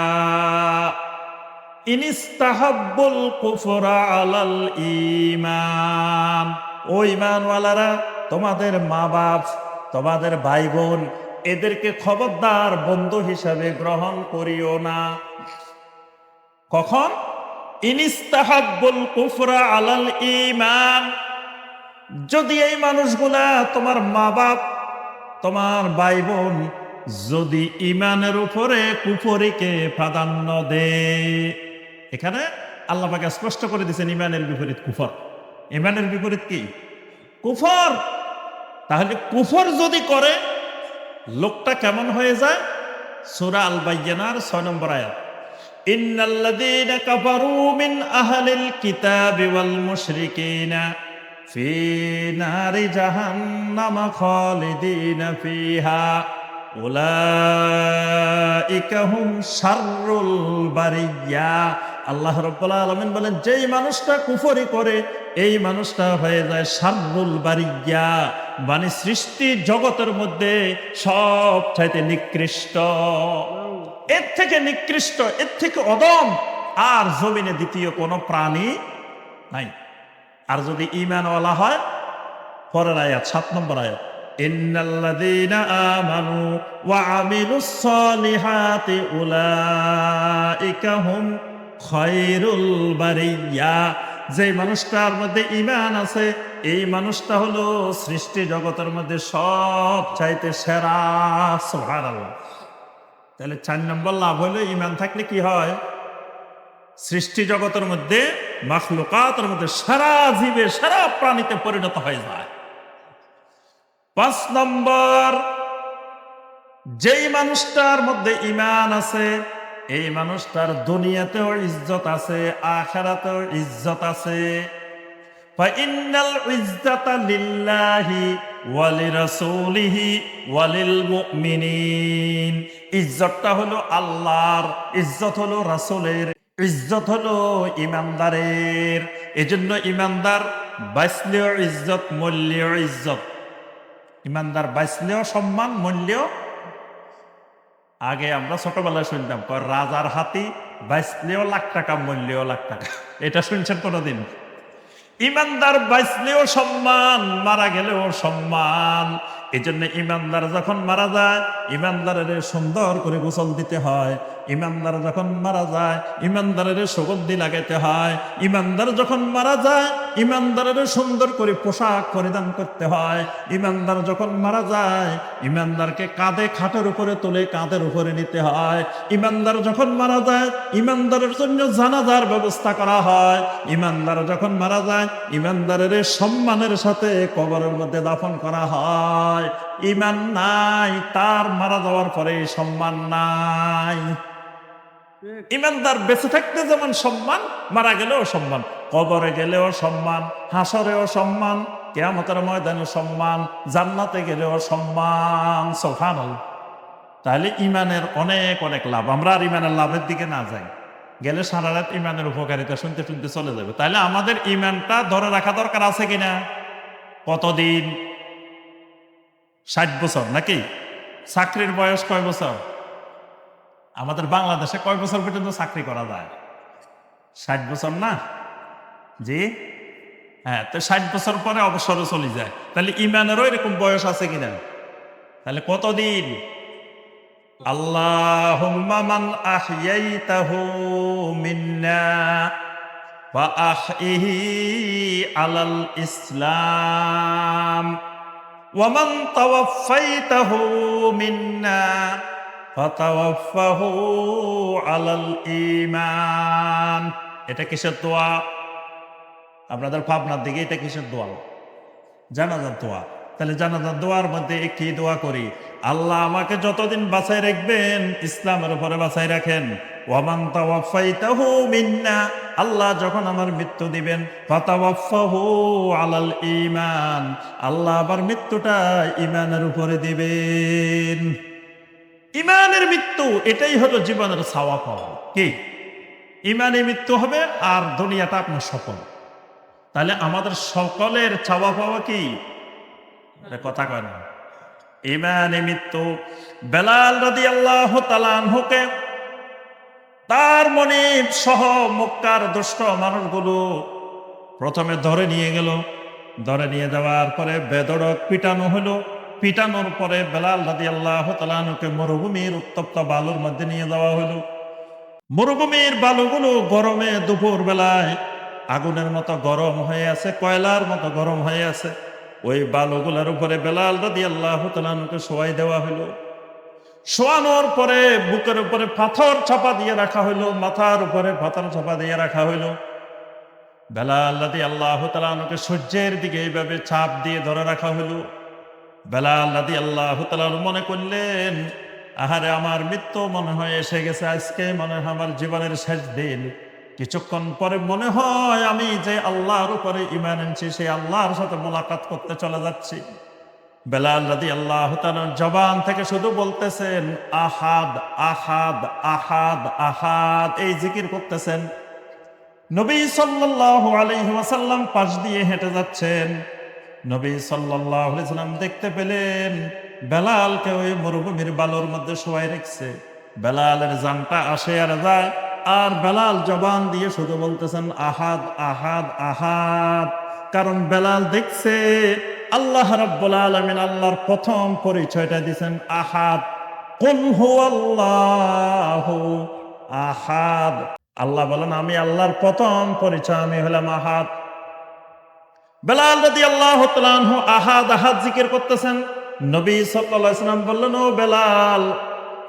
ইনিস্তাহাব্বুল কুফরা আলাল ঈমান। ও ঈমানওয়ালারা, তোমাদের মা বাপ, তোমাদের ভাই বোন, এদেরকে খবরদার বন্ধু হিসাবে গ্রহণ করিও না। কখন? ইনিস্তাহাব্বুল কুফরা আলাল ঈমান, যদি এই মানুষগুলা, তোমার মা বাপ, তোমার ভাই বোন, যদি ঈমানের উপরে কুফরিকে প্রাধান্য দেয়। এখানে আল্লাহ পাক স্পষ্ট করে দিয়েছেন ঈমানের বিপরীত কুফর। ঈমানের বিপরীত কি? কুফর। তাহলে কুফর যদি করে, লোকটা কেমন হয়ে যায়? সূরা আল বাইয়িনার 6 নম্বর আয়াত, ইন্নাল্লাযীনা কাফারু মিন আহলিল কিতাবি ওয়াল মুশরিকিনা ফি নারি জাহান্নাম খালিদিনা ফিহা উলাইকা হুম শাররুল বারিয়া। আল্লাহ রাব্বুল আলামিন বলেন, যেই মানুষটা কুফরি করে, এই মানুষটা হয়ে যায় শাররুল বারিয়া, মানে সৃষ্টি জগতের মধ্যে সব চাইতে নিকৃষ্ট। এর থেকে নিকৃষ্ট, এর থেকে অদম আর জমিনে দ্বিতীয় কোনো প্রাণী নাই। আর যদি ঈমানওয়ালা হয়, পরের আয়াত 7 নম্বর আয়াত, ইন্নাল্লাযীনা আমানু ওয়া আমিলুস সলিহাতি উলাইকা হুম খায়রুল বারিয়া। যে মানুষটার মধ্যে ঈমান আছে, এই মানুষটা হলো সৃষ্টি জগতের মধ্যে সব চাইতে সেরা, সুবহানাল্লাহ। তাহলে 4 নম্বর লাভ হলো, ঈমান থাকলে কি হয়? সৃষ্টি জগতের মধ্যে, মাখলুকাতের মধ্যে সারা জীবে, সারা প্রাণীতে পরিণত হয়ে যায়। 5 নম্বর, যেই মানুষটার মধ্যে ঈমান আছে, এই মানুষটার দুনিয়াতেও ইজ্জত আছে, আখিরাতেও ইজ্জত আছে। ফাইন্নাল ইজ্জাতা লিল্লাহি ওয়া লিরাসূলিহি ওয়া লিল মুমিনিন। ইজ্জতটা হলো আল্লাহর, ইজ্জত হলো রাসূলের, ইজ্জত হলো ঈমানদারের। এজন্য ঈমানদার বাঁচলেও ইজ্জত, মরলেও ইজ্জত। ঈমানদার বাঁচলেও সম্মান, মরলেও। আগে আমরা ছোটবেলায় শুনতাম, রাজার হাতি বাঁচলেও লাখ টাকা, মরলেও লাখ টাকা। এটা শুনছেন কোনোদিন? ঈমানদার বাঁচলেও সম্মান, মারা গেলেও সম্মান। এই জন্য ইমানদার যখন মারা যায়, ইমানদারের সুন্দর করে গোসল দিতে হয়। ইমানদার যখন মারা যায়, ইমানদারের সুগন্ধি লাগাইতে হয়। ইমানদার যখন মারা যায়, ইমানদারের সুন্দর করে পোশাক পরিধান করতে হয়। ইমানদার যখন মারা যায়, ইমানদারকে কাঁধে খাটের উপরে তুলে কাঁধের উপরে নিতে হয়। ইমানদার যখন মারা যায়, ইমানদারের জন্য জানাজার ব্যবস্থা করা হয়। ইমানদার যখন মারা যায়, ইমানদারের সম্মানের সাথে কবরের মধ্যে দাফন করা হয়। ইমান নাই, তার মারা যাওয়ার পরে সম্মান নাই। ইমানদার বেঁচে থাকতে যেমন সম্মান, মারা গেলেও সম্মান, কবরে গেলেও সম্মান, হাসরেও সম্মান, কিয়ামতের ময়দানে সম্মান, জান্নাতে গেলেও সম্মান। সুবহানাল্লাহ। তাহলে ইমানের অনেক অনেক লাভ। আমরা আর ইমানের লাভের দিকে না যাই, গেলে সারা রাত ইমানের উপকারিতা শুনতে শুনতে চলে যাবে। তাহলে আমাদের ইমানটা ধরে রাখা দরকার আছে কিনা? কতদিন? 60 বছর নাকি? চাকরির বয়স কয় বছর? আমাদের বাংলাদেশে কয় বছর পর্যন্ত চাকরি করা যায়? 60 বছর না? জি হ্যাঁ। তো 60 বছর পরে অবসরে চলে যায়। তাহলে ইমানেরও এরকম বয়স আছে কিনা? তাহলে কতদিন? আল্লাহুম্মা মান আহইয়াইতাহু মিন্না ফা আহইহি আলাল ইসলাম ওয়া মান তাওয়াফফাইতাহু মিন্না ফাতাওয়াফফাহু আলাল ঈমান। এটা কিসের দোয়া? আপনাদের ভাবনার দিকে এটা কিসের দোয়া? জানাজার দোয়া। তাহলে জানাজার দোয়ার মধ্যে কি দোয়া করি? আল্লাহ আমাকে যতদিন বাঁচাই রাখবেন ইসলামের উপরে বাঁচাই রাখেন। ওয়ামান তাওয়াফাইতাহু মিন্না, আল্লাহ যখন আমার মৃত্যু দিবেন, ফাতাওয়াফাহু আলাল ঈমান, আল্লাহ আবার মৃত্যুটা ঈমানের উপরে দিবেন। ঈমানের মৃত্যু, এটাই হলো জীবনের ছাওয়া পাওয়া। কি? ঈমানে মৃত্যু হবে আর দুনিয়াটা আপনার সফল। তাহলে আমাদের সকলের চাওয়া পাওয়া কি? কথা কয় না। ঈমানে মৃত্যু। বেলাল রাদিয়াল্লাহু তাআলা আনহুকে তার মনিব সহ মক্কার দুষ্ট মানুষগুলো প্রথমে ধরে নিয়ে গেল। ধরে নিয়ে যাওয়ার পরে বেদড়ক পিটানো হলো। পিটানোর পরে বেলাল রাদিয়াল্লাহু তাআলা আনহুকে মরুভূমির উত্তপ্ত বালুর মধ্যে নিয়ে যাওয়া হলো। মরুভূমির বালুগুলো গরমে দুপুর বেলায় আগুনের মতো গরম হয়ে আছে, কয়লার মতো গরম হয়ে আছে। ওই বালুগুলোর উপরে বেলাল রাদিয়াল্লাহু তাআলা আনহুকে শোয়াই দেওয়া হলো। শোয়ানোর পরে বুকের উপরে পাথর চাপা দিয়ে রাখা হইল, মাথার উপরে পাথর চাপা দিয়ে রাখা হইল। বেলাল রাদিয়াল্লাহু তাআলা আনহুকে সূর্যের দিকে এইভাবে চাপ দিয়ে ধরে রাখা হইল। বেলাল রাদিয়াল্লাহু তাআলা মনে করলেন, আহারে আমার মৃত্যু মনে হয় এসে গেছে, আজকে মনে হয় আমার জীবনের শেষ দিন। কিছুক্ষণ পরে মনে হয় আমি যে আল্লাহর উপরে ঈমান আনছি সেই আল্লাহর সাথে মোলাকাত করতে চলে যাচ্ছি। বেলাল রাদিয়াল্লাহু তাআলার জবান থেকে শুধু বলতেছেন আহাদ আহাদ আহাদ আহাদ, এই জিকির করতেছেন। নবী সাল্লাল্লাহু আলাইহি ওয়াসাল্লাম পাশ দিয়ে হেঁটে যাচ্ছেন। নবী সাল্লাল্লাহু আলাইহি ওয়াসাল্লাম দেখতে পেলেন বেলালকে ওই মরুভূমির বালুর মধ্যে শোয়াই রেখেছে। বেলালের জানটা আসে আর যায়, আর বেলাল জবান দিয়ে শুধু বলতেছেন আহাদ আহাদ আহাদ। কারণ বেলাল দেখছে আল্লাহ রাব্বুল আলামিন আল্লাহর প্রথম পরিচয়টা দিয়েছেন আহাদ। কুল হুয়াল্লাহু আহাদ। আল্লাহ বলেন আমি আল্লাহর প্রথম পরিচয়, আমি হলাম আহাদ। বেলাল রাদিয়াল্লাহু তাআলা আনহু আহাদ আহাদ জিকির করতেছেন। নবী সাল্লাল্লাহু আলাইহি ওয়াসাল্লাম বললেন, ও বেলাল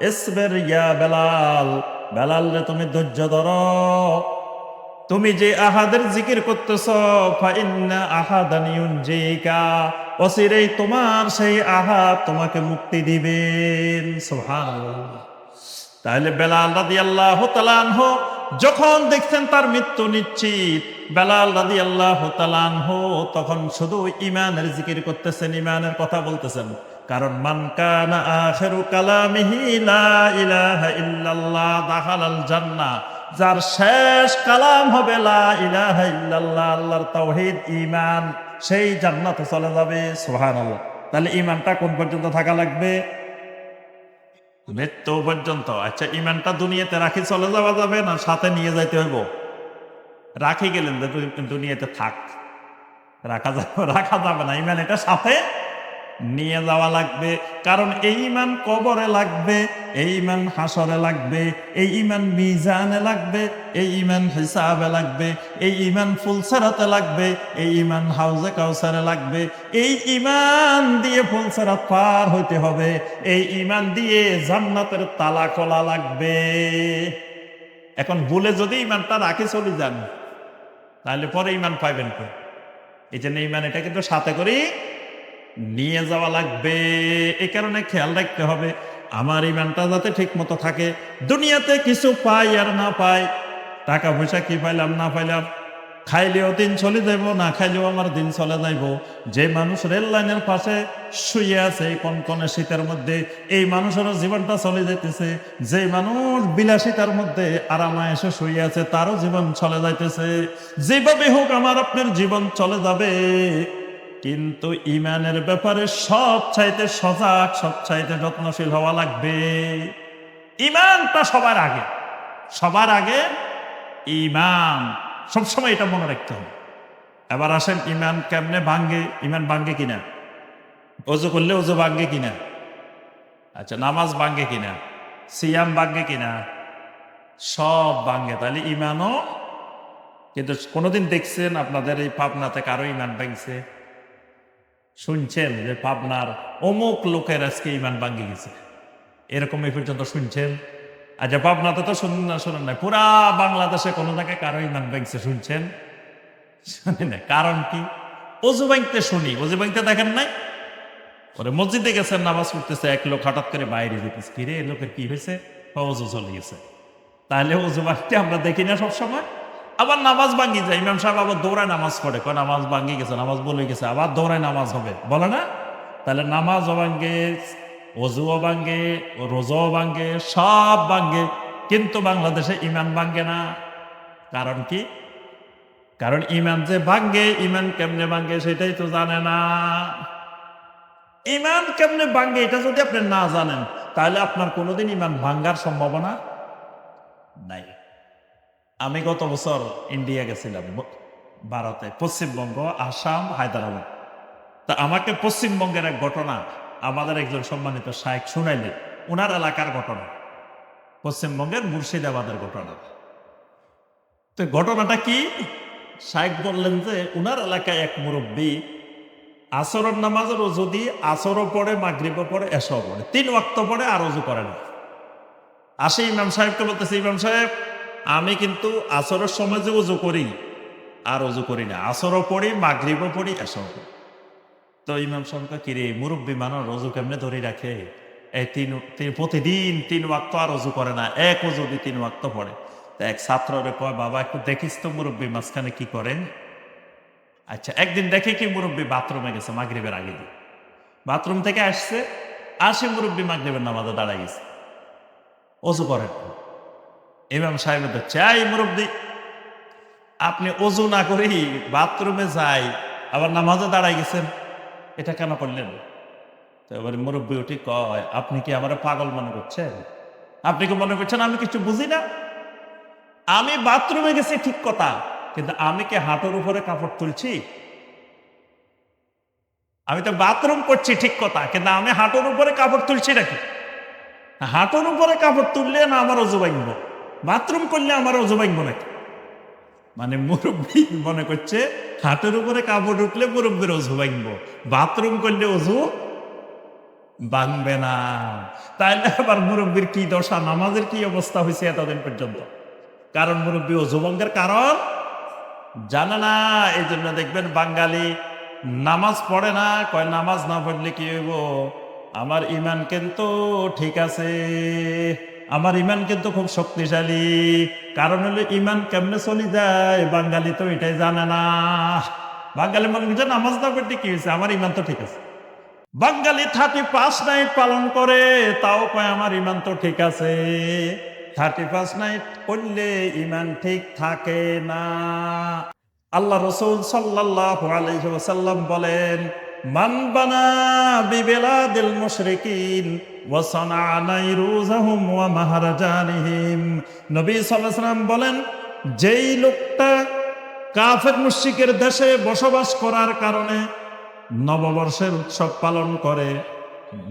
ইসবির ইয়া বেলাল, বেলাল রে তুমি ধৈর্য ধরো। তুমি যে আহাদের জিকির করতেছ, ফাইন্না আহাদান ইউনজিকা, অচিরেই তোমার সেই আহাদ তোমাকে মুক্তি দিবেন। সুবহানাল্লাহ। তাহলে বেলাল রাদিয়াল্লাহু তাআলা আনহু যখন দেখছেন তার মৃত্যু নিশ্চিত, বেলাল রাদিয়াল্লাহু তাআলা আনহু তখন শুধু ঈমানের জিকির করতেছেন, ঈমানের কথা বলতেছেন। কারণ মান কানা আখিরু কালামিহি লা ইলাহা ইল্লাল্লাহ দাখালাল জান্নাহ, যার শেষ কালাম হবে লা ইলাহা ইল্লাল্লাহ, আল্লাহর তাওহীদ ঈমান, সেই জান্নাতে চলে যাবে। সুবহানাল্লাহ। তাহলে ঈমানটা কোন পর্যন্ত থাকা লাগবে? মৃত্যু পর্যন্ত। আচ্ছা, ঈমানটা দুনিয়াতে রাখি চলে যাওয়া যাবে না সাথে নিয়ে যাইতে হইব? রাখি গেলেন দুনিয়াতে থাক, রাখা যাবে না। ঈমান এটা সাথে নিয়ে যাওয়া লাগবে। কারণ এই ঈমান কবরে লাগবে, এই ঈমান হাসরে লাগবে, এই ঈমান মিজানে লাগবে, এই ঈমান হিসাবে লাগবে, এই ঈমান ফুলসিরাতে লাগবে, এই ঈমান হাউজে কাউসারে লাগবে। এই ঈমান দিয়ে ফুলসিরাত পার হইতে হবে, এই ঈমান দিয়ে জান্নাতের তালা খোলা লাগবে। এখন ভুলে যদি ঈমানটা রাখে চলে যান, তাহলে পরে ঈমান পাইবেন তো। এই জন্য ঈমান এটা কিন্তু সাথে করে নিয়ে যাওয়া লাগবে। এই কারণে খেয়াল রাখতে হবে আমার ঈমানটা যাতে ঠিক মতো থাকে। দুনিয়াতে কিছু পাই আর না পাই, টাকা পয়সা কি পাইলাম না পাইলাম, খাইলেও দিন চলে যাইব, না খাইলেও আমার দিন চলে যাইব। যে মানুষ রেল লাইনের পাশে শুয়ে আছে কনকনে শীতের মধ্যে, এই মানুষেরও জীবনটা চলে যাইতেছে। যে মানুষ বিলাসিতার মধ্যে আরামে এসে শুয়ে আছে, তারও জীবন চলে যাইতেছে। যেভাবে হোক আমার আপনার জীবন চলে যাবে, কিন্তু ঈমানের ব্যাপারে সব চাইতে সজাগ, সব চাইতে যত্নশীল হওয়া লাগবে। ঈমানটা সবার আগে, সবার আগে ঈমান, সবসময় এটা মনে রাখতে হবে। এবার আসেন ঈমান কেমনে ভাঙ্গে, ঈমান ভাঙ্গে কিনা, ওযু করলে ওযু ভাঙ্গে কিনা, আচ্ছা নামাজ ভাঙ্গে কিনা, সিয়াম ভাঙ্গে কিনা, সব ভাঙ্গে। তাহলে ঈমানও, কিন্তু কোনোদিন দেখছেন আপনাদের এই পাবনাতে কারো ঈমান ভাঙছে? শুনছেন যে পাবনার অমুক লোকের আজকে ঈমান ভাঙ্গে গেছে, এরকম এই পর্যন্ত শুনছেন? আচ্ছা পাবনাতে তো শুনেন না, পুরা বাংলাদেশে কোনো জায়গায় কারো ঈমান ভাঙছে শুনছেন? শুনি না। কারণ কি? অজু ভাঙতে শুনি, অজু ভাঙতে দেখেন নাই? ওরে মসজিদে গেছেন নামাজ পড়তেছে, এক লোক হঠাৎ করে বাইরে যেতেছে, কিরে এ লোকের কি হয়েছে? অজু চলে গেছে। তাহলে অজু ভাঙতে আমরা দেখি না সবসময়? আবার নামাজ ভাঙ্গি যায়, ইমাম সাহেব আবার দৌড়ায় নামাজ পড়ে, কয় নামাজ ভাঙ্গি গেছে, নামাজ বলে গেছে, আবার দৌড়ায় নামাজ হবে, বলে না? তাহলে নামাজও ভাঙ্গে, অজুও ভাঙ্গে, রোজাও ভাঙ্গে, সব ভাঙ্গে, কিন্তু বাংলাদেশে ঈমান ভাঙ্গে না। কারণ কি? কারণ ঈমান যে ভাঙ্গে, ঈমান কেমনে ভাঙ্গে সেটাই তো জানে না। ঈমান কেমনে ভাঙ্গে এটা যদি আপনি না জানেন, তাহলে আপনার কোনোদিন ঈমান ভাঙ্গার সম্ভাবনা নাই। আমি গত বছর ইন্ডিয়া গেছিলাম, ভারতে, পশ্চিমবঙ্গ, আসাম, হায়দ্রাবাদ। তা আমাকে পশ্চিমবঙ্গের এক ঘটনা আমাদের একজন সম্মানিত শায়েখ শুনাইলেন, ওনার এলাকার ঘটনা, পশ্চিমবঙ্গের মুর্শিদাবাদের ঘটনা। তো ঘটনাটা কি? শায়েখ বললেন যে ওনার এলাকায় এক মুরব্বী আসরের নামাজের অজু দিয়ে আসরও পড়ে, মাগরিবও পড়ে, এশাও পড়ে, 3 ওয়াক্ত পড়ে, আর অজু করে না। আসে ইমাম সাহেবকে বলতেছে, ইমাম সাহেব আমি কিন্তু আসরের সময় যে অজু করি আর অজু করি না, আসরও পড়ি, মাগরিবও পড়ি, এশাও পড়ি। তো ইমাম সাহেবকে, কিরে মুরব্বী মানুষ অজু কেমনে ধরে রাখে? এই প্রতিদিন 3 ওয়াক্ত আর অজু করে না, এক অজু দিয়ে 3 ওয়াক্ত পড়ে। তো এক ছাত্ররে কয়, বাবা একটু দেখিস তো মুরব্বী মাঝখানে কি করেন। আচ্ছা, একদিন দেখে কি মুরব্বী বাথরুমে গেছে মাগরিবের আগে দিয়ে, বাথরুম থেকে আসছে, আসে মুরব্বী মাগরিবের নামাজে দাঁড়ায় গেছে, অজু করেন। ইমাম সাহেব তো চাই, মুরব্বী আপনি অজু না করেই বাথরুমে যাই আবার নামাজে দাঁড়াই গেছেন, এটা কেন করলেন? তো এবার মুরব্বী উঠি কয়, আপনি কি আমার পাগল মনে করছেন? আপনি কি মনে করছেন আমি কিছু বুঝি না? আমি বাথরুমে গেছি ঠিক কথা, কিন্তু আমি কি হাঁটুর উপরে কাপড় তুলছি? আমি তো বাথরুম করছি ঠিক কথা, কিন্তু আমি হাঁটুর উপরে কাপড় তুলছি নাকি? হাঁটুর উপরে কাপড় তুললে না আমার অজু ভাঙব, বাথরুম করলে আমার অজু ভাঙব নাকি? মানে মুরব্বী মনে করছে হাঁটুর উপরে কাপড় উঠলে মুরব্বীর অজু ভাঙব, বাথরুম করলে অজু ভাঙবে না। তাইলে আবার মুরব্বীর কি দশা, নামাজের কি অবস্থা হয়েছে এতদিন পর্যন্ত? কারণ মুরব্বী অজু ভঙ্গের কারণ জানে না। এই জন্য দেখবেন বাঙালি নামাজ পড়ে না, কয় নামাজ না পড়লে কি হইব, আমার ঈমান কিন্তু ঠিক আছে, আমার ঈমান কিন্তু খুব শক্তিশালী। কারণ হলো ঈমান কেমনে চলে যায়, বাঙালি তো এটাই জানে না। বাঙালি মনে করছে নামাজ না পড়লে কি হয়েছে, আমার ঈমান তো ঠিক আছে। বাঙালি 31 নাইট পালন করে, তাও কয় আমার ঈমান তো ঠিক আছে। 31 নাইট পড়লে ঈমান ঠিক থাকে না। আল্লাহ রাসূল সাল্লাল্লাহু আলাইহি ওয়াসাল্লাম বলেন, মান বানা বিবিলাদিল মুশরিকিন ওয়া সানা নাইরুজাহুম ওয়া মাহারাজানিহিম। নবী সাল্লাল্লাহু আলাইহি ওয়াসাল্লাম বলেন, যেই লোকটা কাফের মুশরিকের দেশে বসবাস করার কারণে নববর্ষের উৎসব পালন করে,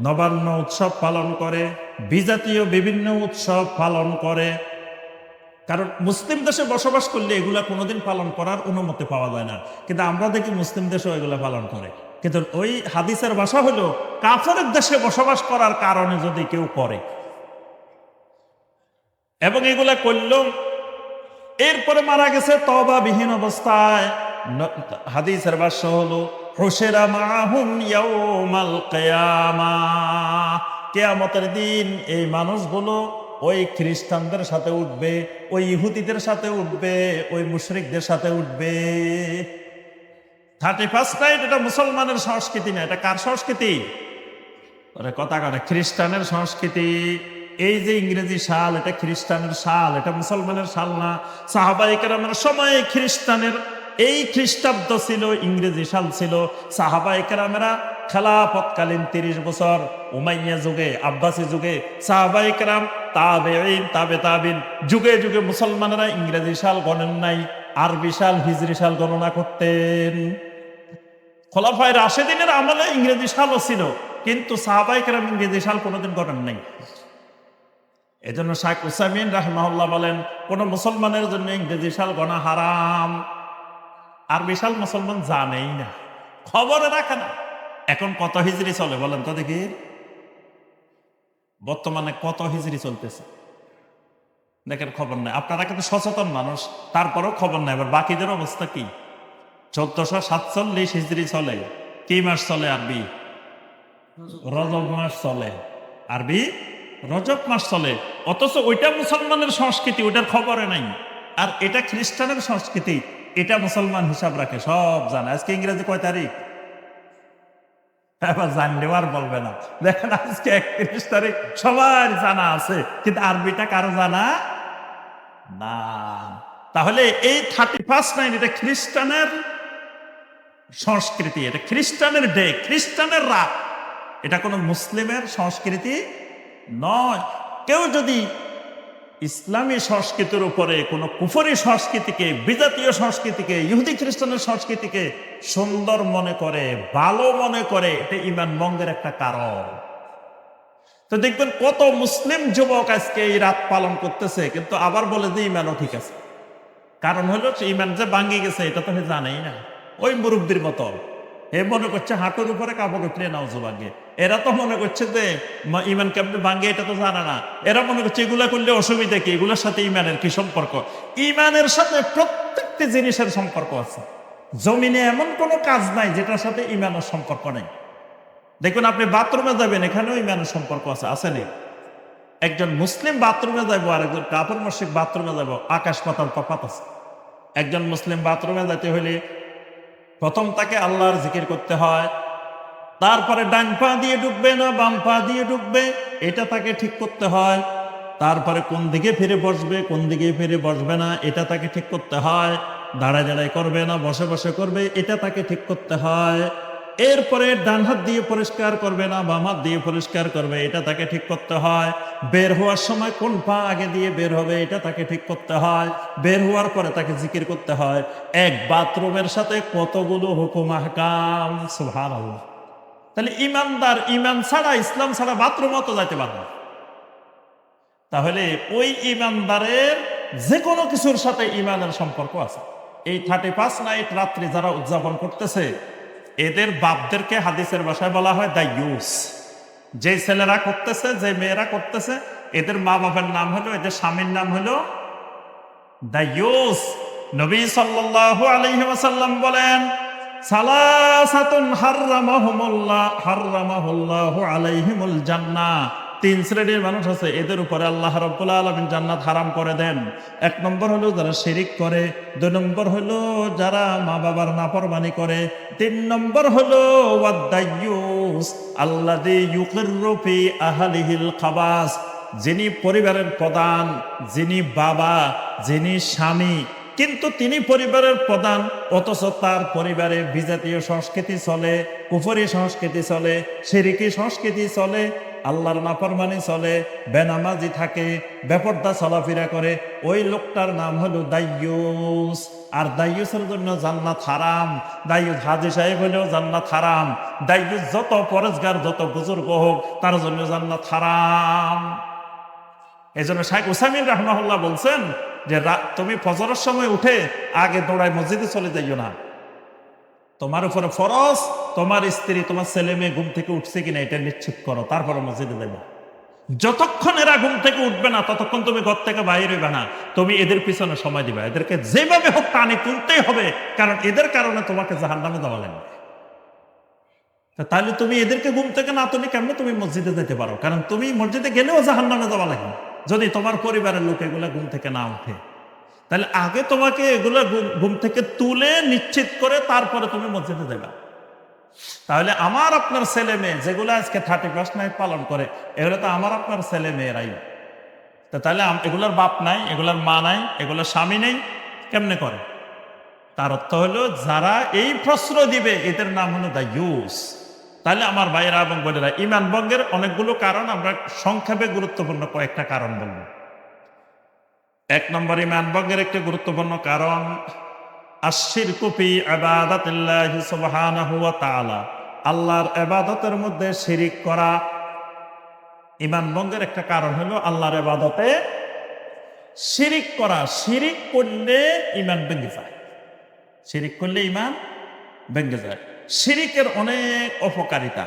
নবান্ন উৎসব পালন করে, বিজাতীয় বিভিন্ন উৎসব পালন করে। কারণ মুসলিম দেশে বসবাস করলে এগুলা কোনোদিন পালন করার অনুমতি পাওয়া যায় না, কিন্তু আমরা দেখি মুসলিম দেশেও এগুলা পালন করে। কিন্তু ওই হাদিসের ভাষা হলো কাফেরের দেশে বসবাস করার কারণে যদি কেউ করে এবং এগুলা করল, এরপরে মারা গেছে তওবাবিহীন অবস্থায়, হাদিসের ভাষ্য হলো হুশিরা মাআহুম ইয়াউমাল কিয়ামাহ, কিয়ামতের দিন এই মানুষগুলো ওই খ্রিস্টানদের সাথে উঠবে, ওই ইহুদিদের সাথে উঠবে, ওই মুশরিকদের সাথে উঠবে। 31 নাইট এটা মুসলমানের সংস্কৃতি না, এটা কার সংস্কৃতি? কথা কথা খ্রিস্টানের সংস্কৃতি। এই যে ইংরেজি সাল, এটা খ্রিস্টানের সাল, এটা মুসলমানের সাল না। সাহাবায়ে কেরামের সময় খ্রিস্টানের এই খ্রিস্টাব্দ ছিল, ইংরেজি সাল ছিল। সাহাবায়ে কেরামেরা খেলাফতকালীন 30 বছর উমাইয়া যুগে, আব্বাসী যুগে, সাহাবায়ে কেরাম, তাবেঈন, তাবেঈন যুগে যুগে মুসলমানেরা ইংরেজি সাল গণেন নাই, আরবি সাল, হিজরি সাল গণনা করতেন। খোলাফায়ে রাশেদিনের আমলে ইংরেজি সালও ছিল, কিন্তু সাহাবায়ে কেরাম ইংরেজি সাল কোনোদিন গণেন নাই। এজন্য শাইখ উসাইমিন রাহিমাহুল্লাহ বলেন, কোন মুসলমানের জন্য ইংরেজি সাল গণা হারাম। আরবি সাল মুসলমান জানেই না, খবরে রাখে না। এখন কত হিজরি চলে বলেন তো দেখি, বর্তমানে কত হিজরি চলতেছে দেখেন, খবর নাই। আপনারা কিন্তু সচেতন মানুষ, তারপরেও খবর নাই। এবার বাকিদের অবস্থা কি? 1447 হিজরি চলে। কি মাস চলে? আরবি রজব মাস চলে, আরবি রজব মাস চলে। অথচ ওইটা মুসলমানের সংস্কৃতি, ওইটার খবরে নাই। আর এটা খ্রিস্টানের সংস্কৃতি, এটা মুসলমান হিসাব রাখে, সব জানে। আজকে ইংরেজি কয় তারিখ? এবার জানলেও আর বলবে না। দেখেন আজকে 31 তারিখ, সবার জানা আছে, কিন্তু আরবিটা কারো জানা না। তাহলে এই 31 নাইট এটা খ্রিস্টানের সংস্কৃতি, এটা খ্রিস্টানের ডে, খ্রিস্টানের রাত। এটা কোনো মুসলিমের সংস্কৃতি নয়। কেউ যদি ইসলামী সংস্কৃতির উপরে কোনো কুফরি সংস্কৃতিকে, বিজাতীয় সংস্কৃতিকে, ইহুদি খ্রিস্টানের সংস্কৃতিকে সুন্দর মনে করে, ভালো মনে করে, এটা ঈমান ভঙ্গের একটা কারণ। তো দেখবেন কত মুসলিম যুবক আজকে এই রাত পালন করতেছে, কিন্তু আবার বলে যে ঈমানও ঠিক আছে। কারণ হলো ঈমান যে ভাঙ্গি গেছে এটা তো সে জানেই না। ওই মুরব্বির মতো এ মনে করছে হাঁটুর উপরে কাপড় উঠলে নাউজু ভাঙ্গে। এরা তো মনে করছে যে ঈমান কেমনে ভাঙ্গে এটা তো জানে না। এরা মনে করছে এগুলা করলে অসুবিধা কি, এগুলোর সাথে ঈমানের কি সম্পর্ক? ঈমানের সাথে প্রত্যেকটি জিনিসের সম্পর্ক আছে। জমিনে এমন কোনো কাজ নাই যেটার সাথে ঈমানের সম্পর্ক নেই। দেখুন আপনি বাথরুমে যাবেন, এখানেও ঈমানের সম্পর্ক আছে, আছে না? একজন মুসলিম বাথরুমে যাবো আর একজন কাফের মুশরিক বাথরুমে যাবো, আকাশ পাতাল তফাৎ আছে। একজন মুসলিম বাথরুমে যেতে হলে প্রথম তাকে আল্লাহর জিকির করতে হয়, তারপরে ডান পা দিয়ে ঢুকবে না বাম পা দিয়ে ঢুকবে এটা তাকে ঠিক করতে হয়, তারপরে কোন দিকে ফিরে বসবে, কোন দিকে ফিরে বসবে না এটা তাকে ঠিক করতে হয়, দাঁড়ায় দাঁড়ায় করবে না বসে বসে করবে এটা তাকে ঠিক করতে হয়, এরপরে ডান হাত দিয়ে পরিষ্কার করবে না বাম হাত দিয়ে পরিষ্কার করবে এটা তাকে ঠিক করতে হয়, বের হওয়ার সময় কোন পা আগে দিয়ে বের হবে এটা তাকে ঠিক করতে হয়, বের হওয়ার পরে তাকে জিকির করতে হয়। এক বাথরুমের সাথে কতগুলো হুকুম আহকাম, সুবহানাল্লাহ। তাহলে ইমানদার ঈমান ছাড়া, ইসলাম ছাড়া বাথরুমও তো যাইতে পারবে না। তাহলে ওই ইমানদারের যে কোনো কিছুর সাথে ঈমানের সম্পর্ক আছে। এই 31 নাইট রাত্রি যারা উদযাপন করতেছে এদের বাপদেরকে হাদিসের ভাষায় বলা হয় দায়ুস। যে ছেলেরা করতেছে, যে মেয়েরা করতেছে, এদের মা বাবার নাম হলো, এদের স্বামীর নাম হলো দায়ুস। নবী সাল্লাল্লাহু আলাইহি ওয়াসাল্লাম বলেন, সালাসাতুন হারামাহুল্লাহু আলাইহিমুল জান্নাহ। 3 শ্রেণীর মানুষ আছে, এদের উপরে আল্লাহ রাব্বুল আলামিন জান্নাত হারাম করে দেন। 1 নম্বর হলো যারা শিরিক করে, 2 নম্বর হলো যারা মা বাবার নাফরমানি করে, 3 নম্বর হলো ওয়াদায়ুস আল্লাযী ইউকিররু ফি আহলিহিল খাবাস। যিনি পরিবারের প্রধান, যিনি বাবা, যিনি স্বামী, কিন্তু তিনি পরিবারের প্রধান অথচ তার পরিবারে বিজাতীয় সংস্কৃতি চলে, কুফরি সংস্কৃতি চলে, শিরকি সংস্কৃতি চলে, আল্লাহর নাফরমানি চলে, বেনামাজি থাকে, বেপরদা চলাফেরা করে, ওই লোকটার নাম হলো দায়ুস। আর দাইয়ুসের জন্য জান্নাত হারাম। দাইয়ুস হাজী সাহেব হলেও জান্নাত হারাম। দাইয়ুস যত পরেজগার, যত বুজুর্গ হোক, তার জন্য জান্নাত হারাম। এই জন্য শাইখ উসাইমিন রাহমাহুল্লাহ বলছেন যে তুমি ফজরের সময় উঠে আগে দৌড়ায় মসজিদে চলে যাইও না। তোমার উপরে ফরজ, তোমার স্ত্রী, তোমার ছেলে মেয়ে ঘুম থেকে উঠছে কিনা এটা নিশ্চিত করো, তারপরে মসজিদে যাবে। যতক্ষণ এরা ঘুম থেকে উঠবে না ততক্ষণ তুমি ঘর থেকে বাইরে হইবে না। তুমি এদের পিছনে সময় দিবা, এদেরকে যেভাবে হোক টানে তুলতেই হবে, কারণ এদের কারণে তোমাকে জাহান্নামে যাওয়া লাগবে। তাহলে তুমি এদেরকে ঘুম থেকে না তুলে কেমনে তুমি মসজিদে যেতে পারো? কারণ তুমি মসজিদে গেলেও জাহান্নামে যাওয়া লাগবে যদি তোমার পরিবারের লোক এগুলা ঘুম থেকে না উঠে। তাহলে আগে তোমাকে এগুলা ঘুম থেকে তুলে নিশ্চিত করে তারপরে তুমি মসজিদে যাবা। তাহলে আমার আপনার ছেলে মেয়ে যেগুলো আজকে 31st নাইট পালন করে, এগুলো তো আমার আপনার ছেলে মেয়েরাই। তাহলে এগুলার বাপ নাই, এগুলার মা নাই, এগুলোর স্বামী নেই, কেমনে করে? তার অর্থ হলো যারা এই প্রশ্রয় দিবে এদের নাম হলো দাইয়ুস। তাহলে আমার ভাইয়েরা এবং বোনেরা, ঈমান ভঙ্গের অনেকগুলো কারণ, আমরা সংক্ষেপে গুরুত্বপূর্ণ কয়েকটা কারণ বলব। 1 নম্বর ঈমান ভঙ্গের একটি গুরুত্বপূর্ণ কারণ আশশিরকু ফি ইবাদাতিল্লাহি সুবহানাহু ওয়া তাআলা, আল্লাহর ইবাদতের মধ্যে শিরিক করা। ঈমান ভঙ্গের একটা কারণ হলো আল্লাহর ইবাদতে শিরিক করা। শিরিক করলে ঈমান ভেঙে যায়, শিরিক করলে ঈমান ভেঙে যায়। শিরিকের অনেক অপকারিতা।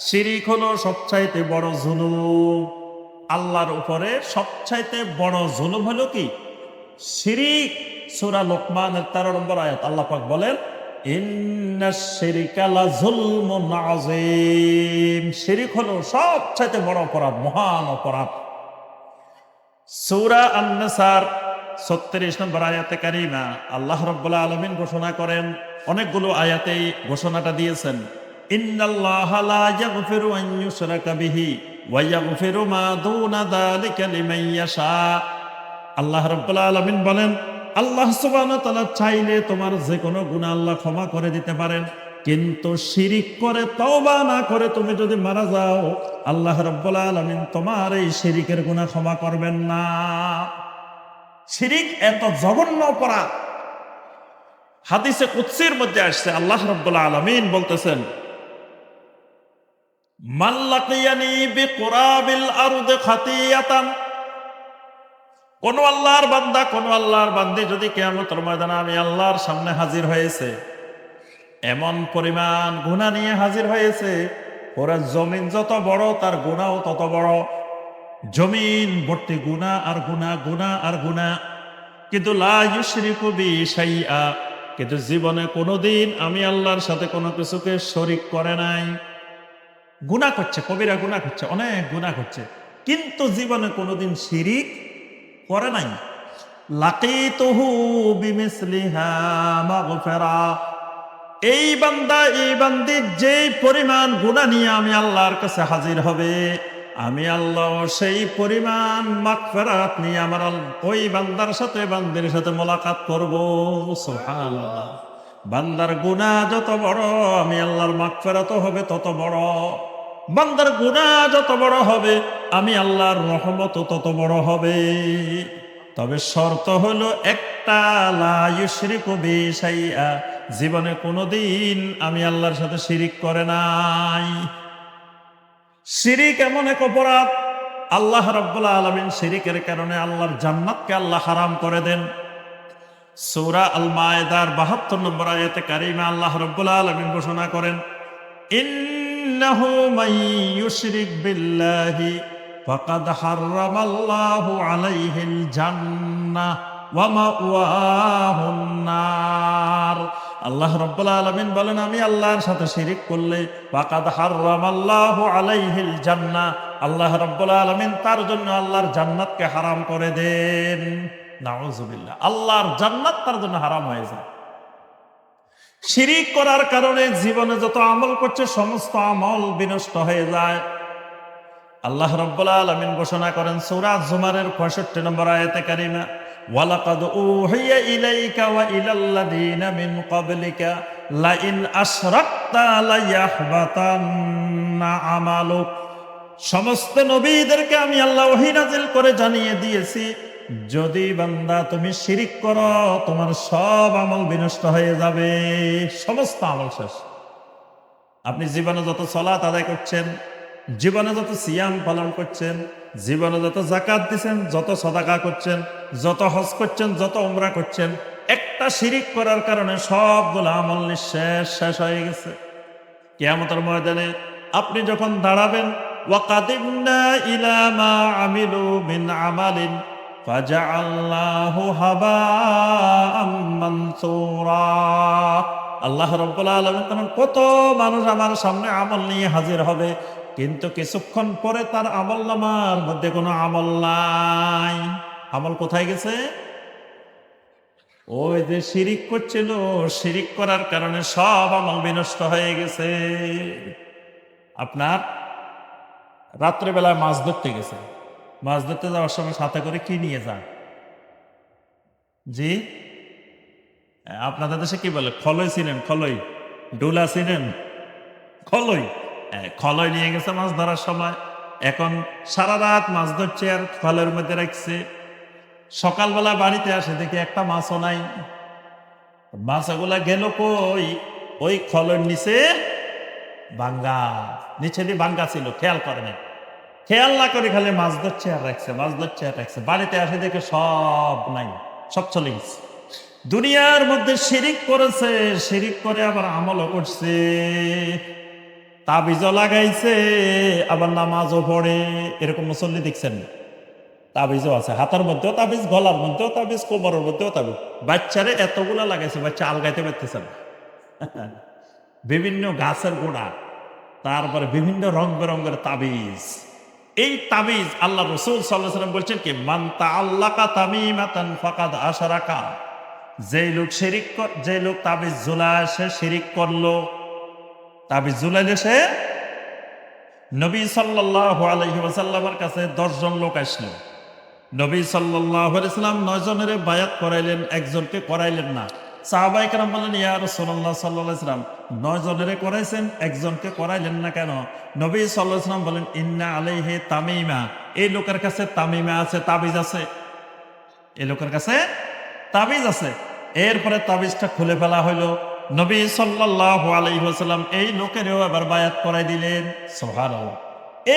শিরিক হলো সবচাইতে বড় জুলুম। আল্লাহর উপরে সবচাইতে বড় জুলুম হলো কি? শিরিক। সূরা লোকমানের 13 নম্বর আয়াত আল্লাহ পাক বলেন, ইন্নাশ শিরকা লাযুলমুন আযীম। শিরিক হলো সবচাইতে বড় অপরাধ, মহান অপরাধ। সূরা আন-নিসার 36 নম্বর আয়াতে কারিমা আল্লাহ রাব্বুল আলামিন ঘোষণা করেন, অনেকগুলো আয়াতেই ঘোষণাটা দিয়েছেন, ইন্নাল্লাহা লা ইয়াগফিরু আন ইউশরাকা বিহি ওয়া ইয়াগফিরু মা দুনা যালিকা লিমান ইয়াশা। আল্লাহ রাব্বুল আলামিন বলেন, আল্লাহ সুবহানাহু ওয়া তাআলা চাইলে তোমার যে কোনো গুনাহ আল্লাহ ক্ষমা করে দিতে পারেন, কিন্তু শিরিক করে তওবা না করে তুমি যদি মারা যাও, আল্লাহ রাব্বুল আলামিন তোমার এই শিরিকের গুনাহ ক্ষমা করবেন না। শিরিক এত জঘন্য অপরাধ। হাদিসে কুদসির মধ্যে আসছে, আল্লাহ রাব্বুল আলামিন বলতেছেন, মান লাকিয়ানি বিকুরাবিল আরদি খাতিয়াতান, কোন আল্লাহর বান্দা, কোন আল্লাহর বান্দি যদি কিয়ামতের ময়দানে আমি আল্লাহর সামনে হাজির হয়েছে, এমন পরিমাণ গুনাহ নিয়ে হাজির হয়েছে, ওরা জমিন যত বড় তার গুনাহও তত বড়। জমিন ভর্তি গুনাহ আর গুনাহ, গুনাহ আর গুনাহ। কিন্তু লা ইউশরিকু বি শাইআ, কিন্তু জীবনে কোনোদিন আমি আল্লাহর সাথে কোনো কিছুকে শরীক করে নাই। গুনাহ করছে, কবিরা গুনাহ করছে, অনেক গুনাহ করছে, কিন্তু জীবনে কোনোদিন শিরিক করে নাই। লাকিতুহু বিমিসলিহা মাগফিরা, এই বান্দা, এই বান্দির যেই পরিমাণ গুনাহ নিয়ে আমি আল্লাহর কাছে হাজির হবে, আমি আল্লাহ সেই পরিমাণ মাগফিরাত নিয়ে আমার ওই বান্দার সাথে, বান্দির সাথে মোলাকাত করব। সুবহানাল্লাহ। বান্দার গুনাহ যত বড়, আমি আল্লাহর মাগফিরাতও হবে তত বড়। বান্দার গুনাহ যত বড় হবে, আমি আল্লাহর রহমতও তত বড় হবে। তবে শর্ত হলো একটা, লা ইউশরিকু বি শাইআ, জীবনে কোনোদিন আমি আল্লাহর সাথে শিরিক করে নাই। শিরিক এমন এক অপরাধ, আল্লাহ রাব্বুল আলামিন শিরিকের কারণে আল্লাহর জান্নাতকে আল্লাহ হারাম করে দেন। সূরা আল মায়েদার 72 নম্বর আয়াতে কারিমা আল্লাহ রাব্বুল আলামিন ঘোষণা করেন, ইন্নাহু মান ইউশরিক বিল্লাহি ফাকাদ হারামাল্লাহু আলাইহিল জান্নাহ ওয়া মাওয়াহুন নার। আল্লাহ রাব্বুল আলামিন বলেন, আমি আল্লাহর সাথে শিরিক করলে ফাকাদ হারামাল্লাহু আলাইহিল জান্নাহ, আল্লাহ রাব্বুল আলামিন তার জন্য আল্লাহর জান্নাতকে হারাম করে দেন। নাউযুবিল্লাহ, আল্লাহর জান্নাত তার জন্য হারাম হয়ে যায়। শিরিক করার কারণে জীবনে যত আমল করছে সমস্ত আমল বিনষ্ট হয়ে যায়। আল্লাহ রাব্বুল আলামিন ঘোষণা করেন সূরা জুমারের 65 নম্বর আয়াতে কারিমা, ওয়ালাকাদ উহিয়া ইলাইকা ওয়া ইলাল্লাযিনা মিন ক্বাবলিকা লাইন আশরাকতা লায়াহবাতান্না আমালুক। সমস্ত নবীদেরকে আমি আল্লাহ ওহী নাযিল করে জানিয়ে দিয়েছি, যদি বান্দা তুমি শিরিক করো, তোমার সব আমল বিনষ্ট হয়ে যাবে, সমস্ত আমল শেষ। আপনি জীবনে যত সালাত আদায় করছেন, জীবনে যত সিয়াম পালন করছেন, জীবনে যত যাকাত দিচ্ছেন, যত সাদাকা করছেন, যত হজ করছেন, যত উমরা করছেন, একটা শিরিক করার কারণে সবগুলো আমল নিঃশেষ, শেষ হয়ে গেছে। কিয়ামতের ময়দানে আপনি যখন দাঁড়াবেন, ওয়াকাদিমনা ইলা মা আমিলু মিন আমালিন ফাজআলনাহু হাবাআম মানসুরা। আল্লাহ রাব্বুল আলামিন তখন কত মানুষ আমার সামনে আমল নিয়ে হাজির হবে, কিন্তু কিছুক্ষণ পরে তার আমলনামার মধ্যে কোনো আমল নাই। আমল কোথায় গেছে? ওই যে শিরিক করছিল, শিরিক করার কারণে সব আমল বিনষ্ট হয়ে গেছে। আপনার রাত্রেবেলায় মাছ ধরতে গেছে, মাছ ধরতে যাওয়ার সময় সাথে করে কি নিয়ে যান? জি, আপনাদের দেশে কি বলে? খলই ছিলেন? খলই, ডোলা ছিলেন? খলই, খলই নিয়ে গেছে মাছ ধরার সময়। এখন সারা রাত মাছ ধরছে আর খলের মধ্যে রাখছে। সকালবেলা বাড়িতে আসে দেখি একটা মাছও নাই। মাছগুলা গেল কই? ওই খলের নিচে ভাঙ্গা, নিচে দিয়ে ভাঙ্গা ছিল, খেয়াল করে নাই। খেয়াল না করে খালি মাছ ধরছে আর রাখছে, মাছ ধরছে আর রাখছে। বাড়িতে আসে দেখে সব নাই, সব চলে গেছে। দুনিয়ার মধ্যে শিরিক করেছে, শিরিক করে আবার আমলও করছে, তাবিজও লাগাইছে, আবার নামাজও পড়ে। এরকম মুসল্লি দেখছেন? তাবিজও আছে, হাতের মধ্যেও তাবিজ, গলার মধ্যেও তাবিজ, কোমরের মধ্যেও তাবিজ। বাচ্চারে এতগুলা লাগাইছে, বাচ্চা আলগাইতে পারতেছে না। বিভিন্ন গাছের গোড়া, তারপরে বিভিন্ন রং বেরঙের তাবিজ। এই তাবিজ আল্লাহ রাসূল সাল্লাল্লাহু আলাইহি ওয়াসাল্লাম বলছেন কি, মান তাআল্লাকা তামিমাতান ফাকাদ আশরাকা। যে লোক তাবিজ ঝুলায় সে শিরিক করলো। তাবিজ ঝুলাইলে সে, নবী সাল্লাল্লাহু আলাইহি ওয়াসাল্লামের কাছে 10 জন লোক আসলো। নবী সাল্লাল্লাহু আলাইহি ওয়াসাল্লাম 9 জনের বায়াত করাইলেন, একজনকে করাইলেন না। সাহাবায়ে কেরাম বললেন, ইয়া রাসূলুল্লাহ সাল্লাল্লাহু আলাইহি ওয়াসাল্লাম, 9 জনের করাইছেন, একজনকে করাইলেন না কেন? নবী সাল্লাল্লাহু আলাইহি ওয়াসাল্লাম বলেন, ইন্না আলাইহি তামিমা। এই লোকের কাছে তামিমা আছে, তাবিজ আছে। এই লোকের কাছে তাবিজ আছে। এরপরে তাবিজটা খুলে ফেলা হইলো। নবী সাল্লাল্লাহু আলাইহি ওয়াসাল্লাম এই লোকেরও আবার বায়াত করাই দিলেন। সুবহানাল্লাহ।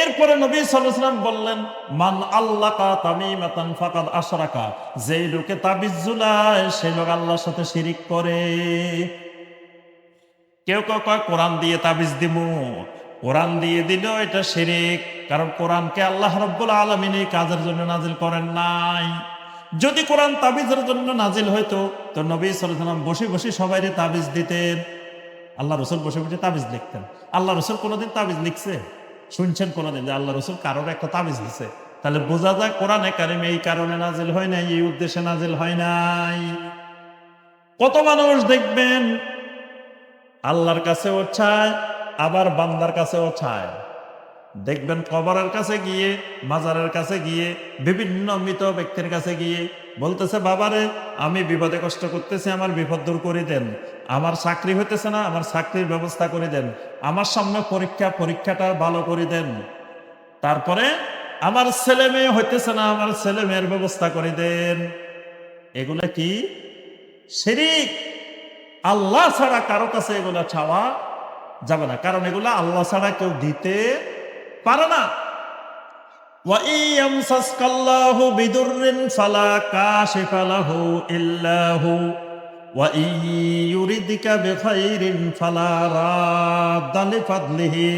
এরপরে নবী সাল্লাল্লাহু আলাইহি ওয়াসাল্লাম বললেন, মান আল্লাকা তামিমাতান ফাকাদ আশরাকা। যেই লোকে তাবিজ ঝুলায় সেই লোক আল্লাহর সাথে শিরিক করে। কেউ কেউ কয় কোরআন দিয়ে তাবিজ দিমু, কোরআন দিয়ে দিলেও এটা শিরিক, কারণ কোরআনকে আল্লাহ রাব্বুল আলামিন এই কাজের জন্য নাজিল করেন নাই। যদি কোরআন তাবিজের জন্য নাজিল হইতো তো নবী সাল্লাল্লাহু আলাইহি ওয়াসাল্লাম বসে বসে সবাইরে তাবিজ দিতেন। আল্লাহ রাসূল বসে বসে তাবিজ লিখতেন। আল্লাহ রাসূল কোনোদিন তাবিজ লিখছে? শুনছেন কোনোদিন যে আল্লাহ রাসূল কারোর একটা তাবিজ লিখছে? তাহলে বোঝা যায় কোরআনে কারিম এই কারণে নাজিল হয় নাই, এই উদ্দেশ্যে নাজিল হয় নাই। কত মানুষ দেখবেন আল্লাহর কাছেও চায়, আবার বান্দার কাছেও চায়। দেখবেন কবরের কাছে গিয়ে, মাজারের কাছে গিয়ে, বিভিন্ন মৃত ব্যক্তির কাছে গিয়ে বলতেছে, বাবারে আমি বিপদে কষ্ট করতেছি, আমার বিপদ দূর করে দেন। আমার চাকরি হইতেছে না, আমার চাকরির ব্যবস্থা করে দেন। আমার সামনে পরীক্ষাটা ভালো করে দেন। তারপরে আমার ছেলে মেয়ে হইতেছে না, আমার ছেলে মেয়ের ব্যবস্থা করে দেন। এগুলা কি? শিরিক। আল্লাহ ছাড়া কারো কাছে এগুলা চাওয়া যাবে না, কারণ এগুলা আল্লাহ ছাড়া কেউ দিতে পারে না। ওয়া ইয়ামসাসকাল্লাহু বিদুররিন ফালা কাশিফা লাহু ইল্লা হু ওয়া ইয়ুরিদকা বিখাইরিন ফালা রাদ্দা লিফাদলিহি।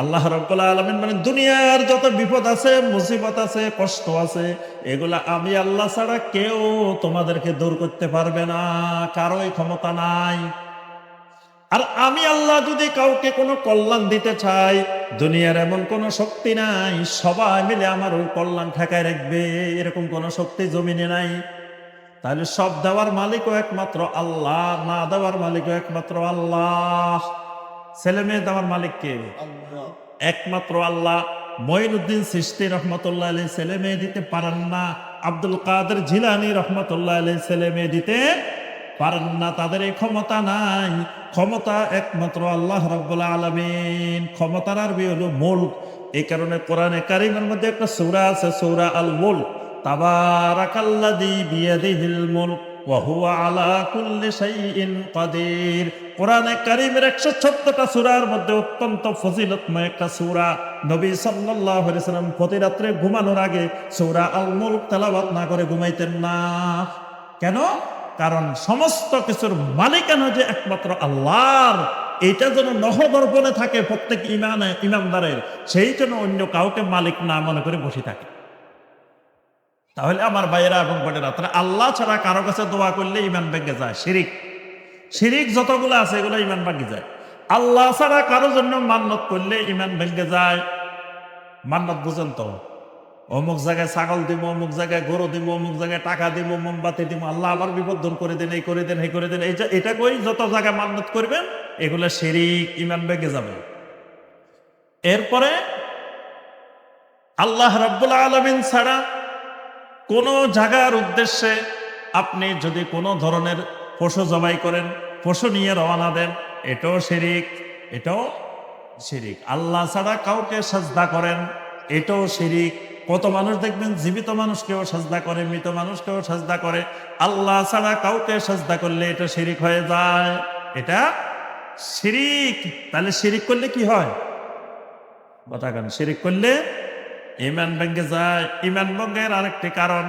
আল্লাহ রাব্বুল আলামিন মানে দুনিয়ার যত বিপদ আছে, মুসিবত আছে, কষ্ট আছে, এগুলা আমি আল্লাহ ছাড়া কেউ তোমাদেরকে দূর করতে পারবে না, কারোই ক্ষমতা নাই। আর আমি আল্লাহ যদি কাউকে কোনো কল্যাণ দিতে চাই, দুনিয়ার এমন কোনো শক্তি নাই সবাই মিলে আমার ওই কল্যাণ ঠেকায় রাখবে, এরকম কোনো শক্তি জমিনে নাই। তাহলে সব দেওয়ার মালিকও একমাত্র আল্লাহ, না দেওয়ার মালিকও একমাত্র আল্লাহ। ছেলে মেয়ে দেওয়ার মালিক কে? একমাত্র আল্লাহ। মঈনুদ্দিন চিশতি রহমতুল্লাহ আলাইহি ছেলে মেয়ে দিতে পারেন না। আব্দুল কাদের জিলানী রহমতুল্লাহ আলাইহি ছেলে মেয়ে দিতে পারেন না, তাদের এই ক্ষমতা নাই। ক্ষমতা একমাত্র আল্লাহ রাব্বুল আলামিন। ক্ষমতার আরবি হলো মুলক। এই কারণে কোরআনে কারীমের মধ্যে একটা সূরা আছে, সূরা আল মুলক। তাবারাকাল্লাযী বিয়াদিহিল মুলক ওয়া হুয়া আলা কুল্লি শাইইন কাদির। কোরআনে কারীমের 114টা সূরার মধ্যে অত্যন্ত ফজিলতময় একটা সূরা। নবী সাল্লাল্লাহু আলাইহি ওয়াসাল্লাম প্রতি রাত্রে ঘুমানোর আগে সূরা আল মুলক তেলাওয়াত না করে ঘুমাইতেন না। কেন? কারণ সমস্ত কিছুর মালিকানা যে একমাত্র আল্লাহর, এটা যেন নহদর্পণে থাকে প্রত্যেক ইমানদারের, সেই জন্য অন্য কাউকে মালিক না মনে করে বসে থাকে। তাহলে আমার ভাইয়েরা এবং বোনেরা, তাহলে আল্লাহ ছাড়া কারো কাছে দোয়া করলে ইমান ভেঙে যায়। শিরিক যতগুলো আছে এগুলো ইমান ভেঙে যায়। আল্লাহ ছাড়া কারো জন্য মান্নত করলে ইমান ভেঙে যায়। মান্নত বুঝেন তো, অমুক জায়গায় ছাগল দিব, অমুক জায়গায় গরু দিব, অমুক জায়গায় টাকা দিব, মোমবাতি দিব, আল্লাহ আবার বিপদ দূর করে দেন, এই করে দেন, এই করে দেন, এটা কই যত জায়গায় মান্নত করবেন এগুলো শিরিক, ইমান ভেঙে যাবে। এরপরে আল্লাহ রাব্বুল আলামিন ছাড়া কোন জায়গার উদ্দেশ্যে আপনি যদি কোনো ধরনের পশু জবাই করেন, পশু নিয়ে রওনা দেন, এটাও শিরিক, এটাও শিরিক। আল্লাহ ছাড়া কাউকে সাজদা করেন, এটাও শিরিক। কত মানুষ দেখবেন জীবিত মানুষকেও সাজদা করে, মৃত মানুষকেও সাজদা করে। আল্লাহ ছাড়া কাউকে সাজদা করলে এটা শিরিক হয়ে যায়, এটা শিরিক। তাহলে শিরিক করলে কি হয়? কথা কেন? শিরিক করলে ঈমান ভেঙে যায়। ঈমান ভঙ্গের আরেকটি কারণ,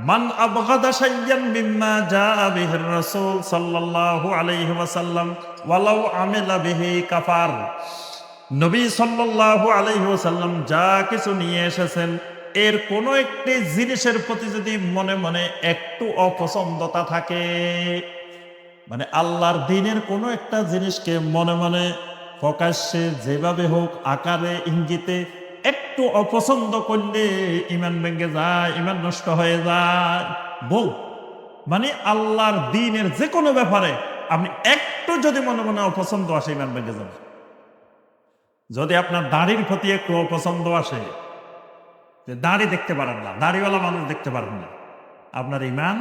মান আবগাদা শাইয়ান মিম্মা জাআ বিহির রাসূল সাল্লাল্লাহু আলাইহি ওয়াসাল্লাম ওয়ালাউ আমিলা বিহি কাফার। নবী সাল্লাল্লাহু আলাইহি ওয়াসাল্লাম যা কিছু নিয়ে এসেছেন, এর কোনো একটি জিনিসের প্রতি যদি মনে মনে একটু অপছন্দতা থাকে, মানে আল্লাহর দ্বীনের কোনো একটা জিনিসকে মনে মনে প্রকাশ্যে যেভাবে হোক, আকারে ইঙ্গিতে একটু অপছন্দ করলে ঈমান ভেঙে যায়, ঈমান নষ্ট হয়ে যায়। মানে আল্লাহর দ্বীনের যে কোনো ব্যাপারে আপনি একটু যদি মনে মনে অপছন্দ আসে, ঈমান ভেঙে যাবে। যদি আপনার দাড়ির প্রতি একটু অপছন্দ আসে, যে দাড়ি দেখতে পারেন না, দাড়িওয়ালা মানুষ দেখতে পারেন না, আপনার ঈমান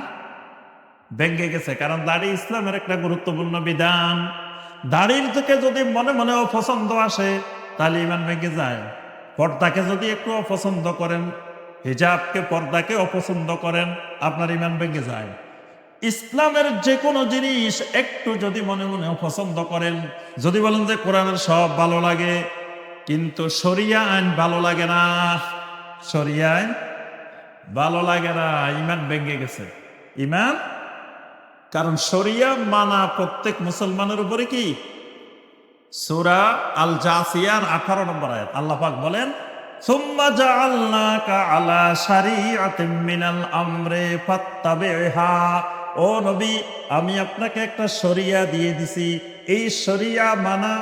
ভেঙে গেছে। কারণ দাড়ি ইসলামের একটা গুরুত্বপূর্ণ বিধান। দাড়ির থেকে যদি মনে মনে অপছন্দ আসে তাহলে ঈমান ভেঙে যায়। পর্দাকে যদি একটু অপছন্দ করেন, হিজাবকে, পর্দাকে অপছন্দ করেন, আপনার ঈমান ভেঙে যায়। ইসলামের যে কোনো জিনিস একটু যদি মনে মনে অপছন্দ করেন, যদি বলেন যে কোরআনের সব ভালো লাগে কিন্তু শরিয়া আইন ভালো লাগে না, শরিয়া আইন ভালো লাগে না, ঈমান ভেঙে গেছে, ঈমান। কারণ শরিয়া মানা প্রত্যেক মুসলমানের উপরে কি? সূরা আল জাসিয়ার 18 নম্বর আয়াত আল্লাহ পাক বলেন, সুম্মা জাআলনাকা আলা শারিআতিন মিনাল আমরি ফাত্তাবিহা। ও নবী, আমি আপনাকে একটা শরিয়া দিয়ে দিছি, এই শরিয়া মানা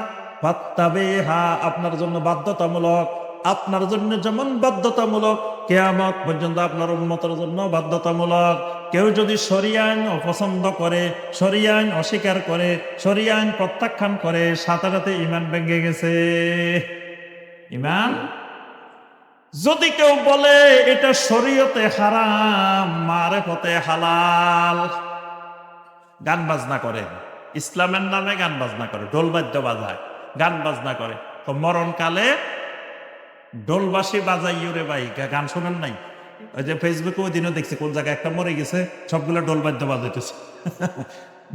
ফাত্তাবিহা আপনার জন্য বাধ্যতামূলক। আপনার জন্য যেমন বাধ্যতামূলক, কিয়ামত পর্যন্ত আপনার উম্মতের জন্য বাধ্যতামূলক। কেউ যদি শরিয়া আইন অপছন্দ করে, শরিয়া আইন অস্বীকার করে, শরিয়া আইন প্রত্যাখ্যান করে, সাথে সাথে ঈমান ভেঙে গেছে, ঈমান। যদি কেউ বলে এটা শরীয়তে হারাম, মারেফতে হালাল, গান বাজনা করে, ইসলামের নামে গান বাজনা করে, ঢোল বাদ্য বাজায়, গান বাজনা করে, তো মরণকালে ঢোলবাসী বাজাইও রে ভাই, গান শোনেন নাই? ওই যে ফেসবুকে ওই দিনও দেখছি কোন জায়গায় একটা মরে গেছে, সবগুলো ঢোল বাদ্য বাজাইতেছে।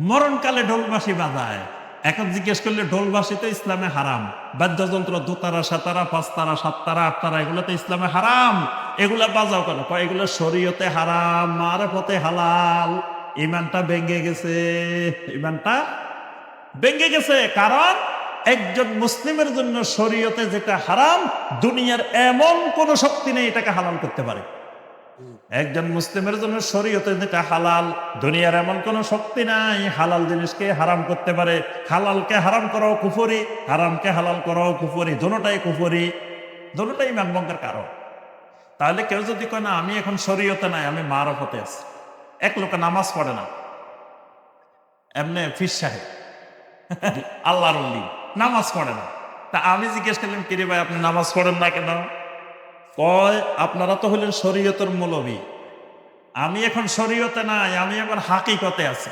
মরণকালে ঢোলবাসী বাজায়। এখন জিজ্ঞেস করলে ঢোলবাসী তো ইসলামে হারাম, বাদ্যযন্ত্র দোতারা, সাতারা, পাঁচতারা, সাততারা, আটতারা, এগুলো তো ইসলামে হারাম, এগুলা বাজাও কেন? এগুলো শরীয়তে হারাম, মারেফতে হালাল। ঈমানটা ভেঙে গেছে, ঈমানটা ভেঙে গেছে। কারণ একজন মুসলিমের জন্য শরীয়তে যেটা হারাম, দুনিয়ার এমন কোন শক্তি নেই এটাকে হালাল করতে পারে। একজন মুসলিমের জন্য শরীয়তে যেটা হালাল, দুনিয়ার এমন কোন শক্তি নাই হালাল জিনিসকে হারাম করতে পারে। হালালকে হারাম করাও কুফরি, হারামকে হালাল করাও কুফরি, দুটোটাই কুফরি, দুটোটাই ঈমান ভঙ্গের কারণ। তাহলে কেউ যদি কয় না আমি এখন শরীয়তে নাই, আমি মারফতে আছি। এক লোকে নামাজ পড়ে না, এমনি ফিস সাহেব আল্লাহর ওলি, নামাজ পড়ে না। তা আমি জিজ্ঞেস করলাম, কিরে ভাই আপনি নামাজ পড়েন না কেন? কয় আপনারা তো হলেন শরীয়তের মৌলবী, আমি এখন শরীয়তে নাই, আমি এখন হাকিকতে আছি।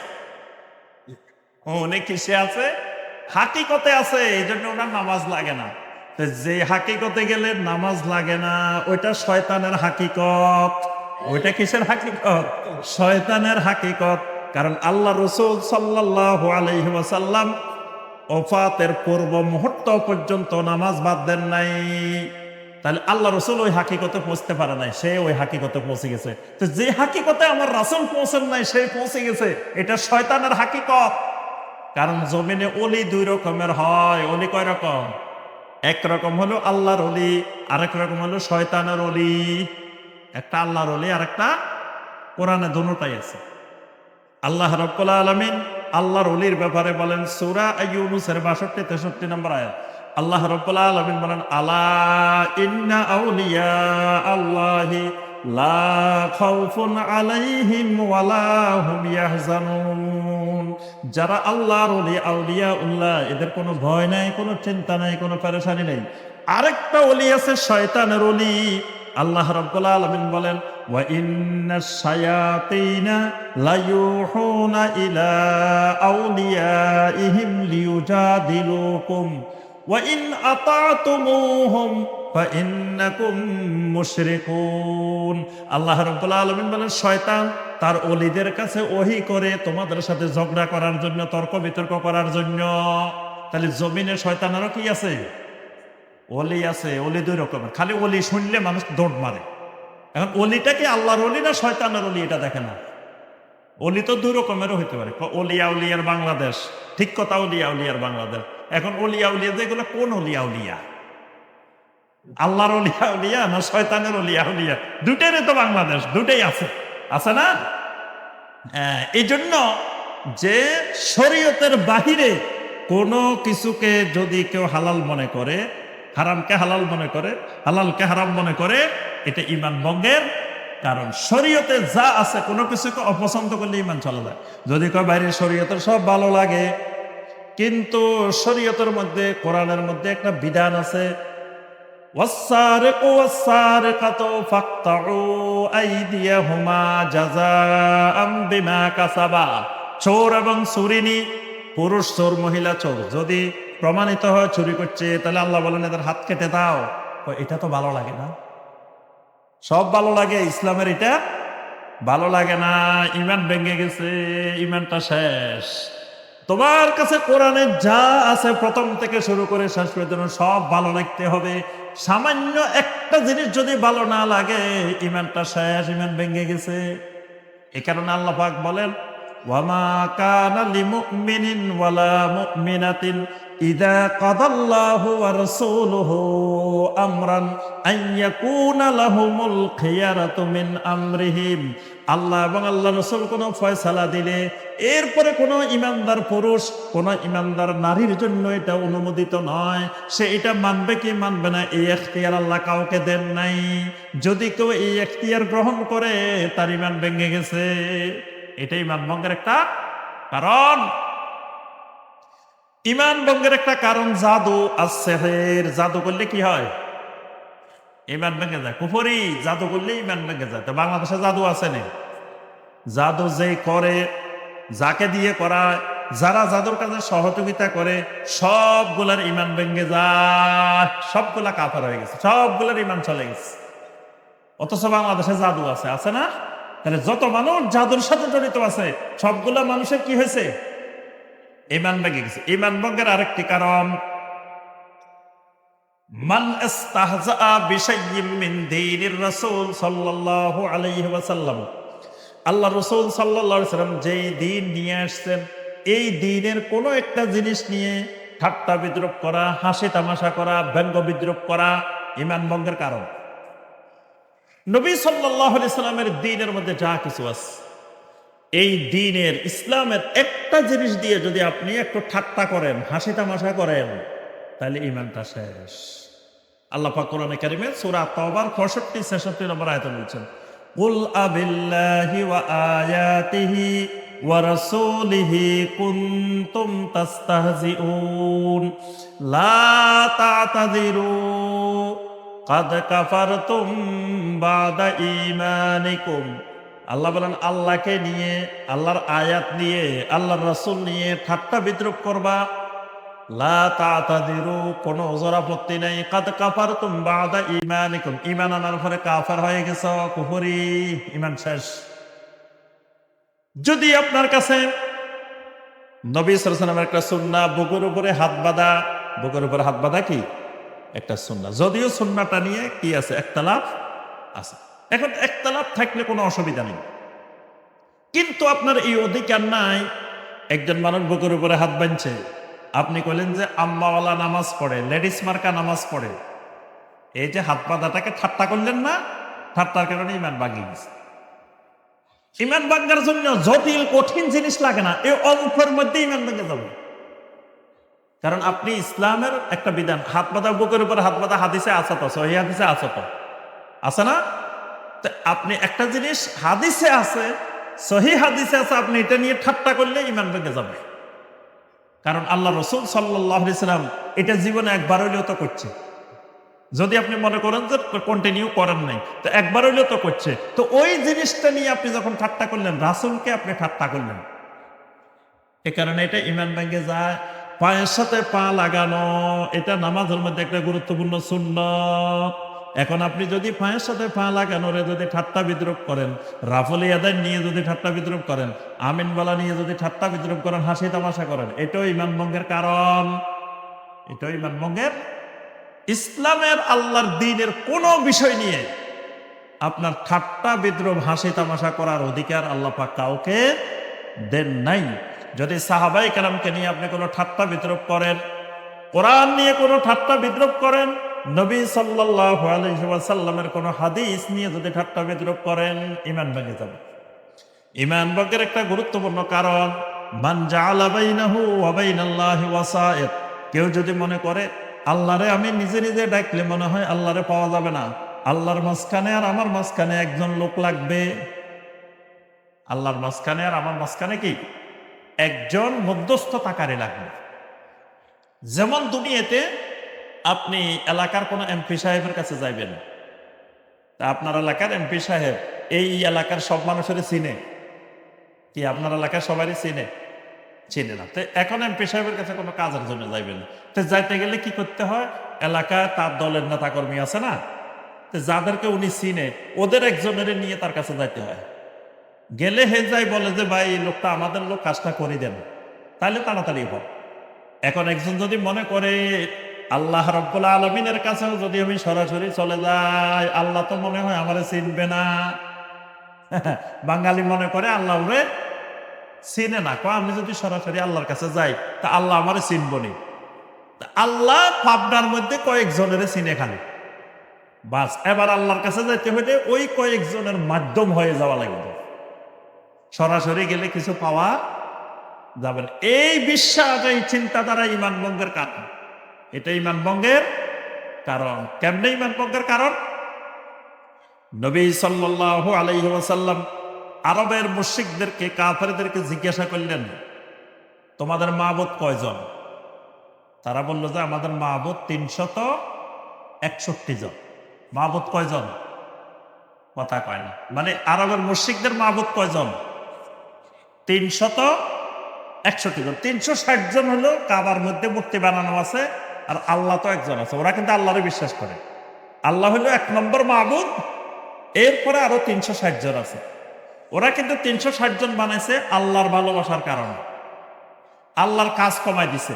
উনি কিসে আছে? হাকিকতে আছে, এই জন্য ওনার নামাজ লাগে না। যে হাকিকতে গেলে নামাজ লাগে না, ওইটা শয়তানের হাকিকত, ওইটা কিসের হাকিকত? শয়তানের হাকিকত। কারণ আল্লাহ রাসূল সাল্লাল্লাহু আলাইহি ওয়াসাল্লাম ওফাতের পূর্ব মুহূর্ত পর্যন্ত নামাজ বাদ দেন নাই। তাহলে আল্লাহ রাসূল ওই হাকিকতে পৌঁছতে পারে নাই, সে ওই হাকিকতে পৌঁছে গেছে। তো যে হাকিকতে আমার রাসূল পৌঁছেন নাই সে পৌঁছে গেছে, এটা শয়তানের হাকিকত। কারণ জমিনে ওলি দুই রকমের হয়। ওলি কয় রকম? এক রকম হলো আল্লাহর ওলি, আরেক রকম হলো শয়তানের ওলি। একটা আল্লাহর ওলি আর একটা কোরআনে দুটোটাই আছে। আল্লাহ রাব্বুল আলামিন আল্লাহর ওলির ব্যাপারে বলেন সূরা ইউনূসের 62-63 নম্বর আয়াত। আল্লাহ রাব্বুল আলামিন বলেন আলা ইন্না আউলিয়া আল্লাহি লা খাউফুন আলাইহিম ওয়ালা হুম ইয়াহজানুন। যারা আল্লাহর ওলি, আউলিয়া উল্লাহ, এদের কোনো ভয় নাই, কোনো চিন্তা নাই, কোনো পেরেশানি নাই। আরেকটা ওলি আছে শয়তানের ওলি। আল্লাহ রাব্বুল আলামিন বলেন ওয়া ইন্নাশ শায়াতিনা লায়ুহুনা ইলা আউলিয়াইহিম লিয়ুজাদিলুকুম ওয়া ইন আতাতুমুহুম ফাইন্নাকুম মুশরিকুন। আল্লাহ রাব্বুল আলামিন বলেন শয়তান তার ওলিদের কাছে ওহী করে তোমাদের সাথে ঝগড়া করার জন্য, তর্ক বিতর্ক করার জন্য। তাহলে জমিনে শয়তানেরও কি আছে? ওলি আছে। ওলি দুই রকমের। খালি ওলি শুনলে মানুষ দৌড় মারে। এখন ওলিটা কি আল্লাহর ওলি না শয়তানের ওলি, এটা দেখে না। ওলি তো দুই রকমেরও হইতে পারে। ওলিয়া উলিয়ার বাংলাদেশ, ঠিক কথা, ওলিয়া উলিয়ার বাংলাদেশ। এখন ওলিয়া উলিয়া যেগুলো, কোন ওলিয়া উলিয়া? আল্লাহর ওলিয়া উলিয়া না শয়তানের ওলিয়া উলিয়া? দুটারই তো বাংলাদেশ, দুটাই আছে, আছে না? এই জন্য যে শরীয়তের বাহিরে কোনো কিছুকে যদি কেউ হালাল মনে করে, হারামকে হালাল মনে করে, হালালকে হারাম মনে করে, এটা ঈমান ভঙ্গের কারণ। শরীয়তে যা আছে কোনো কিছুকে অপছন্দ করলে ঈমান চলে যায়। যদি কেউ বাইরের শরীয়তের সব ভালো লাগে, কিন্তু শরীয়তের মধ্যে, কোরআনের মধ্যে একটা বিধান আছে, ওয়াস-সারিকু ওয়াস-সারিকাতু ফাকতাউ আইদিয়াহুমা জাযাআম বিমা কাসাবা। চোর এবং চুরিনী, পুরুষ চোর মহিলা চোর, যদি প্রমাণিত হয় চুরি করছে, তাহলে আল্লাহ বলেন এদের হাত কেটে দাও। এটা তো ভালো লাগে না? সব ভালো লাগে, ইসলামের এটা ভালো লাগে না। ঈমান ভেঙে গেছে, ঈমানটা শেষ। তোমার কাছে কোরআনে যা আছে প্রথম থেকে শুরু করে শেষ পর্যন্ত সব ভালো লাগতে হবে। সামান্য একটা জিনিস যদি ভালো না লাগে, ঈমানটা শেষ, ঈমান ভেঙে গেছে। এ কারণে আল্লাহ পাক বলেন ওয়ামা কানা লিমুমিনিন ওয়ালা মুমিনাতিন ইযা কাদাল্লাহু ওয়া রাসূলুহু আমরান আইয়াকুনা লাহুমুল খিয়ারাতু মিন আমরিহিম। আল্লাহ এবং আল্লাহ রাসূল কোনো ফয়সালা দিলে এরপরে কোনো ইমানদার পুরুষ, কোনো ইমানদার নারীর জন্য এটা অনুমোদিত নয়। সে এটা মানবে কি মানবে না, এই এখতিয়ার আল্লাহ কাউকে দেন নাই। যদি কেউ এই এখতিয়ার গ্রহণ করে, তার ঈমান ভেঙে গেছে। এটাই ঈমান ভঙ্গের একটা কারণ। ঈমান ভঙ্গের একটা কারণ জাদু আর-সিহর। জাদু করলে কি হয়? ঈমান ভেঙে যায়। কুফরি জাদু করলে ঈমান ভেঙে যায়। তো বাংলাদেশে জাদু আছে না? জাদু যে করে, যাকে দিয়ে করায়, যারা জাদুর কাজে সহযোগিতা করে, সবগুলার ঈমান ভেঙে যায়। সবগুলা কাফের হয়ে গেছে, সবগুলার ঈমান চলে গেছে। অথচ বাংলাদেশে জাদু আছে, আছে না? তাহলে যত মানুষ জাদুর সাথে জড়িত আছে, সবগুলা মানুষের কি হয়েছে? ঈমান ভেঙে গেছে। ঈমান ভঙ্গের আরেকটি কারণ, মান ইস্তাহজা বিশাইয়্যিন মিন দীনির রাসূল সাল্লাল্লাহু আলাইহি ওয়াসাল্লাম। আল্লাহ রাসূল সাল্লাল্লাহু আলাইহি ওয়াসাল্লাম যেই দ্বীন নিয়ে আসছেন, এই দ্বীনের কোনো একটা জিনিস নিয়ে ঠাট্টা বিদ্রূপ করা, হাসি তামাশা করা, ব্যঙ্গ বিদ্রূপ করা ঈমান ভঙ্গের কারণ। নবী সাল্লাল্লাহু আলাইহি ওয়াসাল্লামের দ্বীনের মধ্যে যা কিছু আছে, এই দ্বীনের, ইসলামের একটা জিনিস দিয়ে যদি আপনি একটু ঠাট্টা করেন, হাসি তামাশা করেন, তাহলে ঈমানটা শেষ। আল্লাহ পাক কোরআনে কারিমে সূরা তাওবার 65-66 নম্বর আয়াতে বলছেন, কুল আবিল্লাহি ওয়া আয়াতিহি ওয়া রাসূলিহি কুনতুম তাস্তাহজিউন লা তা'তাযিরু কাদ কাফারতুম বাদা ঈমানিকুম। আল্লাহ বলেন আল্লাহকে নিয়ে, আল্লাহর আয়াত নিয়ে, আল্লাহর রাসূল নিয়ে ঠাট্টা বিদ্রূপ করবা, লা তাতাদিরু, কোনো ওযর আপত্তি নাই। কাদ কাফারতুম বাদা ঈমানিকুম, ঈমান আনার পরে কাফের হয়ে গেছো, কুফরি, ঈমান শেষ। যদি আপনার কাছে নবী সাল্লাল্লাহু আলাইহি ওয়াসাল্লামের একটা সুন্নাহ বুকের উপরে হাত বাঁধা, বুকের উপরে হাত বাঁধা কি একটা সুন্নাহ, যদিও সুন্নাহটা নিয়ে কি আছে, একতলাফ আছে। এখন একতলাফ থাকলে কোনো অসুবিধা নেই, কিন্তু আপনার এই অধিকার নাই। একজন মানুষ বুকের উপরে হাত বাঁধছে, আপনি কইলেন যে আম্মাওয়ালা নামাজ পড়ে, লেডিস মার্কা নামাজ পড়ে, এই যে হাত বাঁধাটাকে ঠাট্টা করলেন না, ঠাট্টার কারণে ইমান ভাঙিয়ে গেছে। ইমান ভাঙার জন্য জটিল কঠিন জিনিস লাগে না, এই অল্পের মধ্যে ইমান ভেঙে যাবে। কারণ আপনি ইসলামের একটা বিধান, হাত বাঁধা, বুকের উপর হাত বাঁধা হাদিসে আছে তো, সহিহ হাদিসে আছে তো, আছে না? তো আপনি একটা জিনিস হাদিসে আছে, সহিহ হাদিসে আছে, আপনি এটা নিয়ে ঠাট্টা করলে ইমান ভেঙে যাবে। কারণ আল্লাহ রাসূল সাল্লাল্লাহু আলাইহি ওয়াসাল্লাম এটা জীবনে একবার হইলেও তো করছে। যদি আপনি মনে করেন যে কন্টিনিউ করেন নাই, তো একবার হইলেও তো করছে। তো ওই জিনিসটা নিয়ে আপনি যখন ঠাট্টা করলেন, রাসূলকে আপনি ঠাট্টা করলেন, এ কারণে এটা ইমান ভেঙে যায়। পায়ের সাথে পা লাগানো, এটা নামাজের মধ্যে একটা গুরুত্বপূর্ণ সুন্নাত। এখন আপনি যদি পায়ের সাথে পা লাগানোরে যদি ঠাট্টা বিদ্রুপ করেন, রাফল ইয়াদান নিয়ে যদি ঠাট্টা বিদ্রুপ করেন, আমিন বলা নিয়ে যদি ঠাট্টা বিদ্রুপ করেন, হাসি তামাশা করেন, এটাও ইমান ভঙ্গের কারণ, এটাও ইমান ভঙ্গের। ইসলামের আল্লাহর দ্বীনের কোনো বিষয় নিয়ে আপনার ঠাট্টা বিদ্রুপ হাসি তামাশা করার অধিকার আল্লাহ পাক কাউকে দেন নাই। যদি সাহাবায়ে কেরামকে নিয়ে আপনি কোনো ঠাট্টা বিদ্রুপ করেন, কোরআন নিয়ে কোনো ঠাট্টা বিদ্রুপ করেন, নবী সাল্লাল্লাহু আলাইহি ওয়াসাল্লামের কোনো হাদিস নিয়ে যদি ঠাট্টা বিদ্রুপ করেন, ঈমান ভেঙে যাবে। ঈমান ভঙ্গের একটা গুরুত্বপূর্ণ কারণ, মান জাআলা বাইনাহু ওয়া বাইনাল্লাহি ওয়াসাইত, কেউ যদি মনে করে আল্লাহরে আমি নিজে নিজে ডাকলে মনে হয় আল্লাহরে পাওয়া যাবে না, আল্লাহর মাঝখানে আর আমার মাঝখানে একজন লোক লাগবে, আল্লাহর মাঝখানে আর আমার মাঝখানে কি একজন মধ্যস্থতাকারী লাগবে। যেমন দুনিয়াতে আপনি এলাকার কোন এমপি সাহেবের কাছে যাইবেন, তা আপনার এলাকার এমপি সাহেব এই এলাকার সব মানুষের চিনে কি? আপনার এলাকার সবারই চিনে? চিনে না। তো এখন এমপি সাহেবের কাছে কোনো কাজের জন্য যাইবেন, তো যাইতে গেলে কি করতে হয়? এলাকায় তার দলের নেতা কর্মী আছে না, তো যাদেরকে উনি চিনে ওদের একজনের নিয়ে তার কাছে যাইতে হয়। গেলে হে যাই বলে যে ভাই এই লোকটা আমাদের লোক, কাজটা করে দেন, তাহলে তাড়াতাড়ি হয়। এখন একজন যদি মনে করে আল্লাহ রাব্বুল আলামিনের কাছেও যদি আমি সরাসরি চলে যাই, আল্লাহ তো মনে হয় আমারে চিনবে না। বাঙালি মনে করে আল্লাহ ওরে চিনে না, আমি যদি সরাসরি আল্লাহর কাছে যাই তা আল্লাহ আমারে চিনবনি। আল্লাহ পাবনার মধ্যে কয়েকজনের চিনে খালি, বাস। এবার আল্লাহর কাছে যাইতে হইলে ওই কয়েকজনের মাধ্যম হয়ে যাওয়া লাগবে, সরাসরি গেলে কিছু পাওয়া যাবে না। এই বিশ্বাস, এই চিন্তাধারা ঈমান ভঙ্গের কারণ, এটা ঈমান ভঙ্গের কারণ। কেমনে ঈমান ভঙ্গের কারণ? নবী সাল্লাল্লাহু আলাইহি ওয়াসাল্লাম আরবের মুশরিকদেরকে, কাফেরদেরকে জিজ্ঞাসা করলেন, তোমাদের মাবুদ কয়জন? তারা বলল যে আমাদের মাবুদ 361 জন। মাবুদ কয়জন? কথা কয় না। মানে আরবের মুশরিকদের মাবুদ কয়জন? 361 জন। 360 জন হলো কাবার মধ্যে মূর্তি বানানো আছে, আর আল্লাহ তো একজন আছে। ওরা কিন্তু আল্লাহরে বিশ্বাস করে, আল্লাহ হলো 1 নম্বর মাবুদ, এরপরে আরো 360 জন আছে। ওরা কিন্তু 360 জন বানাইছে আল্লাহর ভালোবাসার কারণে, আল্লাহর কাজ কমাই দিছে।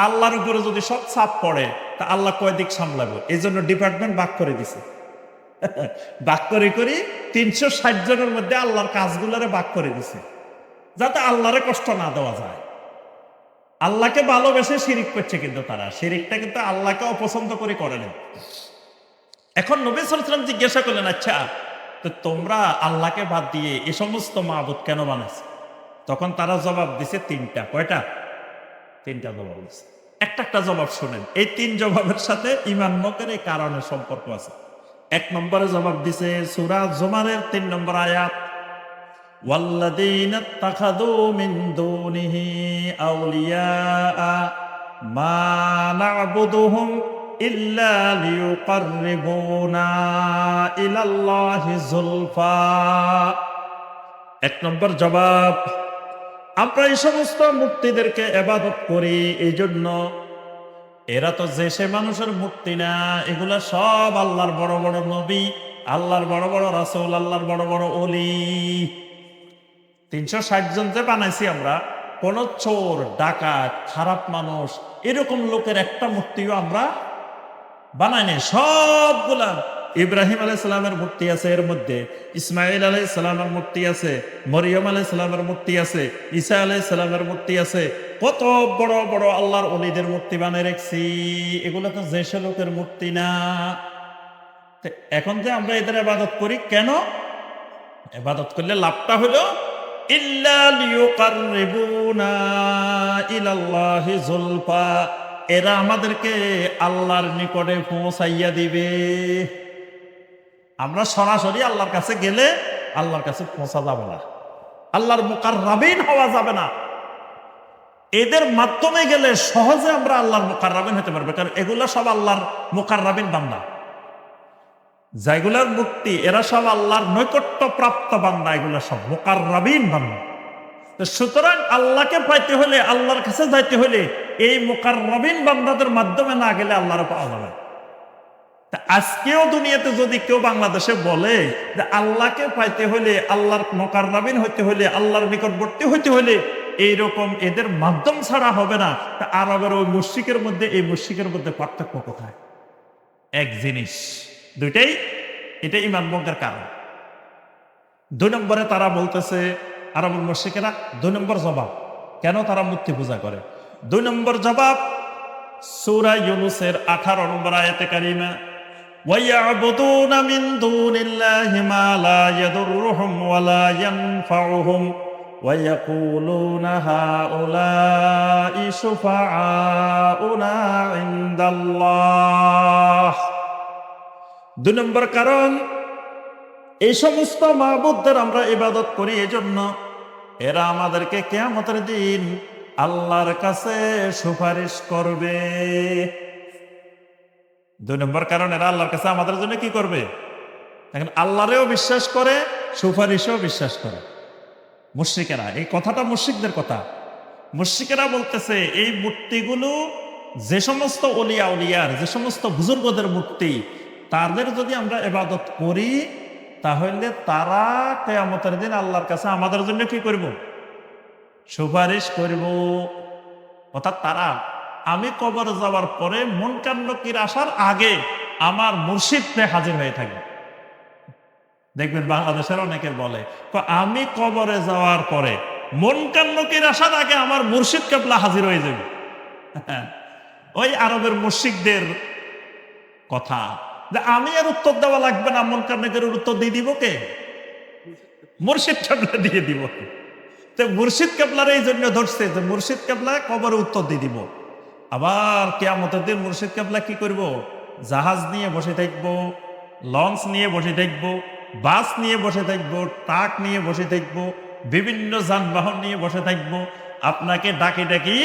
আল্লাহর উপরে যদি সব চাপ পড়ে তা আল্লাহ কয় দিক সামলাবে, এই জন্য ডিপার্টমেন্ট ভাগ করে দিছে। ভাগ করে 360 জনের মধ্যে আল্লাহর কাজগুলোরে ভাগ করে দিছে, যাতে আল্লাহরে কষ্ট না দেওয়া যায়। আল্লাহকে ভালোবেসে শিরিক করছে, কিন্তু তারা শিরিকটা কিন্তু আল্লাহকে অপছন্দ করে না। এখন নবী সাল্লাল্লাহু আলাইহি ওয়াসাল্লাম জিজ্ঞাসা করলেন, আচ্ছা তো তোমরা আল্লাহকে বাদ দিয়ে এই সমস্ত মাবুদ কেন বানাইছো? তখন তারা জবাব দিছে 3টা। কয়টা? 3টা জবাব দিছে। একটা জবাব শুনেন, এই 3 জবাবের সাথে ঈমান ভঙ্গের এই কারণের সম্পর্ক আছে। 1 নম্বরে জবাব দিছে সূরা জুমারের 3 নম্বর আয়াত, ওয়াল্লাযীনা ইত্তাখাযু মিন দুনিহি আউলিয়া মা না'বুদুহুম ইল্লা লিয়ুকাররিবুনা ইলাল্লাহি যুলফা। 1 নম্বর জবাব, আমরা এই সমস্ত মূর্তিদেরকে ইবাদত করি এই জন্য, এরা তো যে সে মানুষের মূর্তি না, এগুলা সব আল্লাহর বড় বড় নবী, আল্লাহর বড় বড় রাসূল, আল্লাহর বড় বড় ওলি। 360 জন যে বানাইছি আমরা, কোন চোর, ডাকাত, খারাপ মানুষ এরকম লোকের একটা মূর্তিও আমরা বানাইনি। সবগুলা ইব্রাহিম আলাইহিস সালামের মূর্তি আছে, এর মধ্যে ইসমাইল আলাইহিস সালামের মূর্তি আছে, মরিয়ম আলাইহিস সালামের মূর্তি আছে, ঈসা আলাইহিস সালামের মূর্তি আছে, কত বড় বড় আল্লাহর ওলিদের মূর্তি বানিয়ে রাখছি। এগুলো তো যে সে লোকের মূর্তি না। তো এখন যে আমরা এদের ইবাদত করি, কেন ইবাদত করলে লাভটা হলো ইল্লা লিয়ুকাররিবুনা ইলাল্লাহি যুলফা, এরা আমাদেরকে আল্লাহর নিকটে পৌঁছাইয়া দিবে। আমরা সরাসরি আল্লাহর কাছে গেলে আল্লাহর কাছে পৌঁছা যাবে না, আল্লাহর মুকাররাবিন হওয়া যাবে না। এদের মাধ্যমে গেলে সহজে আমরা আল্লাহর মুকাররাবিন হতে পারবে, কারণ এগুলো সব আল্লাহর মুকাররাবিন বান্দা। যেগুলার মুক্তি, এরা সব আল্লাহর নৈকট্য প্রাপ্ত বান্দা, এগুলো সব মুকাররাবিন বান্দা। তো সুতরাং আল্লাহকে পাইতে হলে, আল্লাহর কাছে যাইতে হলে এই মুকাররাবিন বান্দাদের মাধ্যমে না গেলে আল্লাহর পাওয়া যাবে। তা আজকেও দুনিয়াতে যদি কেউ বাংলাদেশে বলে যে আল্লাহকে পাইতে হলে, আল্লাহর মুকাররাবিন হইতে হলে, আল্লাহর নিকটবর্তী হইতে হলে এইরকম এদের মাধ্যম ছাড়া হবে না, তা আরবের ওই মুশরিকের মধ্যে এই মুশরিকের মধ্যে পার্থক্য কোথায়? এক জিনিস, দুইটাই, এটা ঈমান ভঙ্গের কারণ। 2 নম্বরে তারা বলতেছে, আরবের মুশরিকেরা 2 নম্বর জবাব কেন তারা মূর্তি পূজা করে। 2 নম্বর জবাব সূরা ইউনূসের 18 নম্বর আয়াতে কারিমা, وَيَعْبُدُونَ مِن دُونِ اللَّهِ مَا لَا يَضُرُّهُمْ وَلَا يَنفَعُهُمْ وَيَقُولُونَ هَؤُلَاءِ شُفَعَاؤُنَا عِندَ اللَّهِ। 2 নম্বর কারণ, এই সমস্ত মাবুদদের আমরা ইবাদত করি এজন্য এরা আমাদেরকে কিয়ামতের দিন আল্লাহর কাছে সুপারিশ করবে। 2 নম্বর কারণ, এরা আল্লাহর কাছে আমাদের জন্য কি করবে? এখন আল্লাহরেও বিশ্বাস করে, সুপারিশও বিশ্বাস করে মুশরিকেরা। এই কথাটা মুশরিকদের কথা। মুশরিকেরা বলতেছে এই মূর্তিগুলো যে সমস্ত ওলিয়া উলিয়ার, যে সমস্ত বুজুর্গদের মূর্তি, তাদের যদি আমরা ইবাদত করি তাহলে তারা কিয়ামতের দিন আল্লাহর কাছে আমাদের জন্য কি করব? সুপারিশ করব। অর্থাৎ তারা, আমি কবরে যাওয়ার পরে মুনকার নকির আসার আগে আমার মুর্শিদে হাজির হয়ে থাকবে। দেখবেন বাংলাদেশের অনেকে বলে, আমি কবরে যাওয়ার পরে মুনকার নকির আসার আগে আমার মুর্শিদ কেবলা হাজির হয়ে যাবে। ওই আরবের মুশরিকদের কথা, যে আমি আর উত্তর দেওয়া লাগবে না, মুনকার নকিরের উত্তর দিয়ে দিব কে? মুর্শিদ কেবলা দিয়ে দিব। তো মুর্শিদ কেবলার এই জন্য ধরছে যে মুর্শিদ কেবলা কবরে উত্তর দিয়ে দিব। আবার কিয়ামতের দিন মুর্শিদ কেবলা কি করব? জাহাজ নিয়ে বসে থাকব, লঞ্চ নিয়ে বসে থাকব, বাস নিয়ে বসে থাকব, ট্রাক নিয়ে বসে থাকব, বিভিন্ন যানবাহন নিয়ে বসে থাকব, আপনাকে ডাকি ডাকি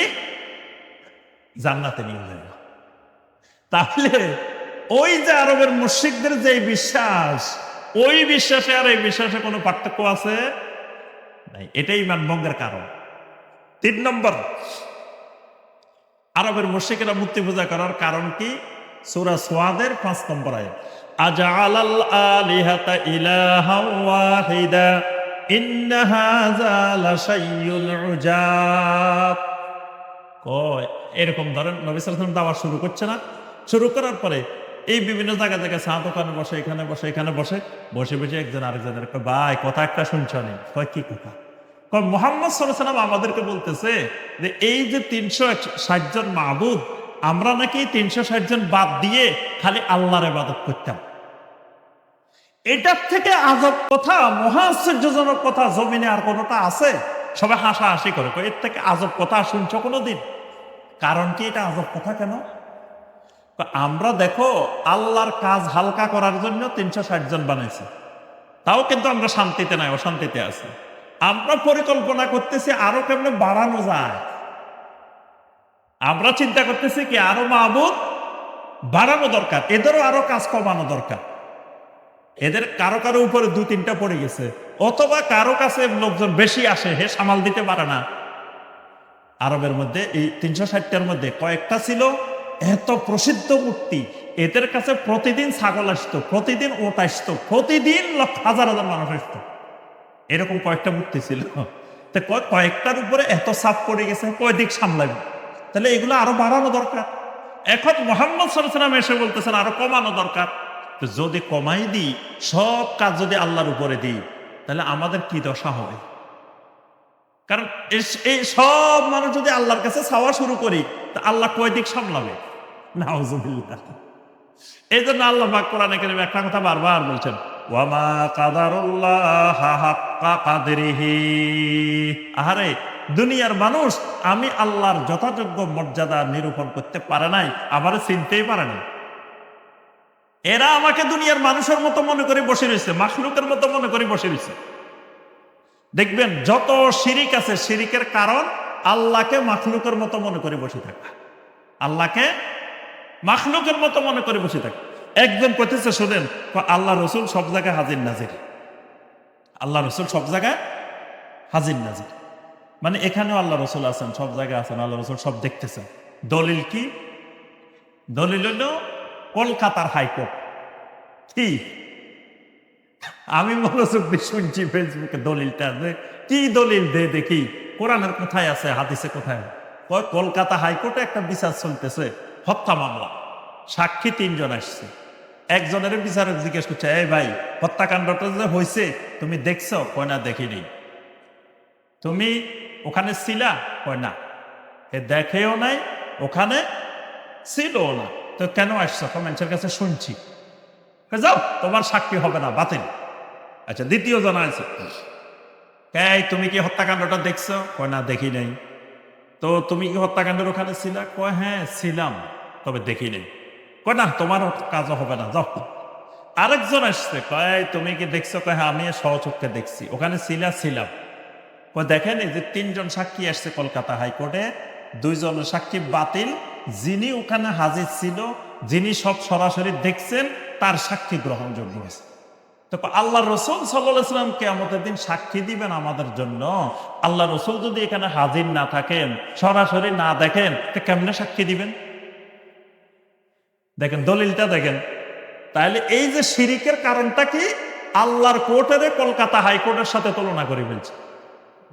জান্নাতে নিয়ে যাব। তাহলে ওই যে আরবের মুশরিকদের যে বিশ্বাস, ওই বিশ্বাসে আর এই বিশ্বাসে কোনো পার্থক্য আছে নাই। এটাই ঈমান ভঙ্গের কারণ। 3 নম্বর, আরবের মুশরিকেরা মূর্তি পূজা করার কারণ কি? সূরা সোয়াদের 5 নম্বর আয়াত, আজআলাল আলিহাতা ইলাহান ওয়াহিদা ইন্না হাযা লাশাইউন উজাব। কয় এরকম ধরেন নবী সাল্লাল্লাহু আলাইহি ওয়াসাল্লাম দাওয়া শুরু করছে না, শুরু করার পরে এই বিভিন্ন জায়গা জায়গায় চা দোকানে বসে, এখানে বসে, এখানে বসে, বসে বসে একজন আরেকজনের ভাই কথা একটা শুনছো নি? কয় কি কথা? কারণ মুহাম্মদ সাল্লাল্লাহু আলাইহি ওয়াসাল্লাম আমাদেরকে বলতেছে যে এই যে 360 জন মাবুদ, আমরা নাকি 360 জন বাদ দিয়ে খালি আল্লাহর ইবাদত করতাম। এটার থেকে আজব কথা, মহা আশ্চর্যজনক কথা জমিনে আর কোনোটা আছে? সবাই হাসাহাসি করে, এর থেকে আজব কথা শুনছো কোনোদিন? কারণ কি এটা আজব কথা কেন? আমরা দেখো আল্লাহর কাজ হালকা করার জন্য 360 জন বানাইছি, তাও কিন্তু আমরা শান্তিতে নাই, অশান্তিতে আছি। আমরা পরিকল্পনা করতেছি আরো কেমনে বাড়ানো যায়। আমরা চিন্তা করতেছি কি আরো মাবুদ বাড়ানো দরকার, এদেরও আরো কাজ কমানো দরকার। এদের কারো কারো উপরে 2-3টা পড়ে গেছে, অথবা কারো কাছে লোকজন বেশি আসে, হে সামাল দিতে পারে না, আরবের মধ্যে এই 360টার মধ্যে কয়েকটা ছিল এত প্রসিদ্ধ মূর্তি, এদের কাছে প্রতিদিন ছাগল আসতো, প্রতিদিন ওট আসতো, প্রতিদিন হাজার হাজার মানুষ আসতো। এরকম কয়েকটা মূর্তি ছিল। তো কয়েকটার উপরে এত চাপ পড়ে গেছে, কয় দিক সামলাবে? তাহলে এগুলো আরো বাড়ানো দরকার। এখন মুহাম্মদ সাল্লাল্লাহু আলাইহি ওয়াসাল্লাম এসে বলতেছেন আরো কমানো দরকার। তো যদি কমাই দিই, সব কাজ যদি আল্লাহর উপরে দিই, তাহলে আমাদের কি দশা হবে? কারণ এই সব মানুষ যদি আল্লাহর কাছে চাওয়া শুরু করি, তা আল্লাহ কয় দিক সামলাবে? নাউজুবিল্লাহ। এই জন্য আল্লাহ পাক কোরআনে কারীমে একটা কথা বারবার বলছেন, ওয়ামা কাদারুল্লাহ হাক্কা কাদরিহি। আহারে দুনিয়ার মানুষ আমি আল্লাহর যথাযোগ্য মর্যাদা নিরূপণ করতে পারে নাই, আমারে চিনতেই পারে না। এরা আমাকে দুনিয়ার মানুষের মতো মনে করে বসে রয়েছে, মাখলুকের মতো মনে করে বসে রয়েছে। দেখবেন যত শিরিক আছে, শিরিকের কারণ আল্লাহকে মাখলুকের মতো মনে করে বসে থাকা। আল্লাহকে মাখলুকের মতো মনে করে বসে থাকে। একজন কইতেছে শুনেন, আল্লাহ রসুল সব জায়গায় হাজির নাজির। আল্লাহ রসুল সব জায়গায় হাজির নাজির মানে এখানেও আল্লাহ রসুল আছেন, সব জায়গায় আছেন, আল্লাহ রসুল সব দেখতেছেন। দলিল কি? দলিল হলো কলকাতার হাইকোর্ট। কি আমি মনোযোগ দিয়ে শুনছি ফেসবুকে দলিলটা, কি দলিল দে দেখি, কোরআনের কোথায় আছে, হাদিসে কোথায়? কলকাতা হাইকোর্টে একটা বিচার চলতেছে, হত্যা মামলা। সাক্ষী 3 জন আসছে। একজনের বিচারক জিজ্ঞেস করছে, এই ভাই হত্যাকাণ্ডটা যে হয়েছে তুমি দেখছো? কয় না, দেখিনি। তুমি ওখানে ছিলা? কয় না। এ দেখেও নাই, ওখানে ছিলও না। তো কেন আসছো? মানুষের কাছে শুনছি। যাও, তোমার সাক্ষী হবে না, বাতিল। আচ্ছা, দ্বিতীয় জন আছে, এই তুমি কি হত্যাকাণ্ডটা দেখছো? কয় না, দেখি নাই। তো তুমি কি হত্যাকাণ্ডের ওখানে ছিলা? কয় হ্যাঁ ছিলাম, তবে দেখি নাই। কয় না, তোমার কাজও হবে না, যাও। আরেকজন আসছে, কয় তুমি কি দেখছো? কয় হ্যাঁ, আমি সহচক্ষে দেখছি। ওখানে ছিলাম। কয় দেখেন, এই যে 3 জন সাক্ষী আসছে কলকাতা হাইকোর্টে, 2 জনের সাক্ষী বাতিল। যিনি ওখানে হাজির ছিল, যিনি সব সরাসরি দেখছেন, তার সাক্ষী গ্রহণযোগ্য হয়েছে। তো আল্লাহ রসুল সাল্লাল্লাহু আলাইহি ওয়াসাল্লাম কিয়ামতের দিন সাক্ষী দিবেন আমাদের জন্য। আল্লাহ রসুল যদি এখানে হাজির না থাকেন, সরাসরি না দেখেন, তো কেমনে সাক্ষী দিবেন? দেখেন দলিলটা দেখেন। তাহলে এই যে শিরিকের কারণটা কি? আল্লাহর কোর্টের কলকাতা হাইকোর্টের সাথে তুলনা করে ফেলছে।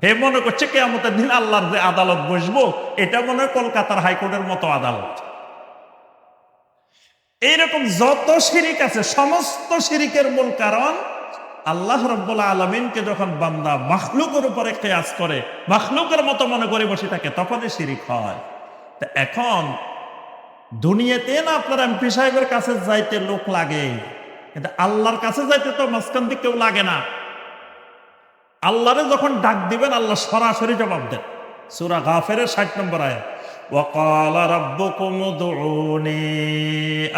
হে মনে করছে কিয়ামতের দিন আল্লাহর যে আদালত বসবো, এটা মনে হয় কলকাতার হাইকোর্টের মতো আদালত। এইরকম যত শিরিক আছে, সমস্ত শিরিকের মূল কারণ আল্লাহ রাব্বুল আলামিনকে যখন বান্দা মাখলুকের উপরে কিয়াস করে, মাখলুকের মতো মনে করে বসে থাকে, তখনই শিরিক হয়। তো এখন দুনিয়াতে না আপনার এমপি সাহেবের কাছে যাইতে লোক লাগে, কিন্তু আল্লাহর কাছে যাইতে তো মাঝখান দিয়ে কেউ লাগে না। আল্লাহরে যখন ডাক দিবেন, আল্লাহ সরাসরি জবাব দেন। সূরা গাফিরের 60 নম্বর আয়াত, ওয়া ক্বালা রাব্বুকুম উদউনি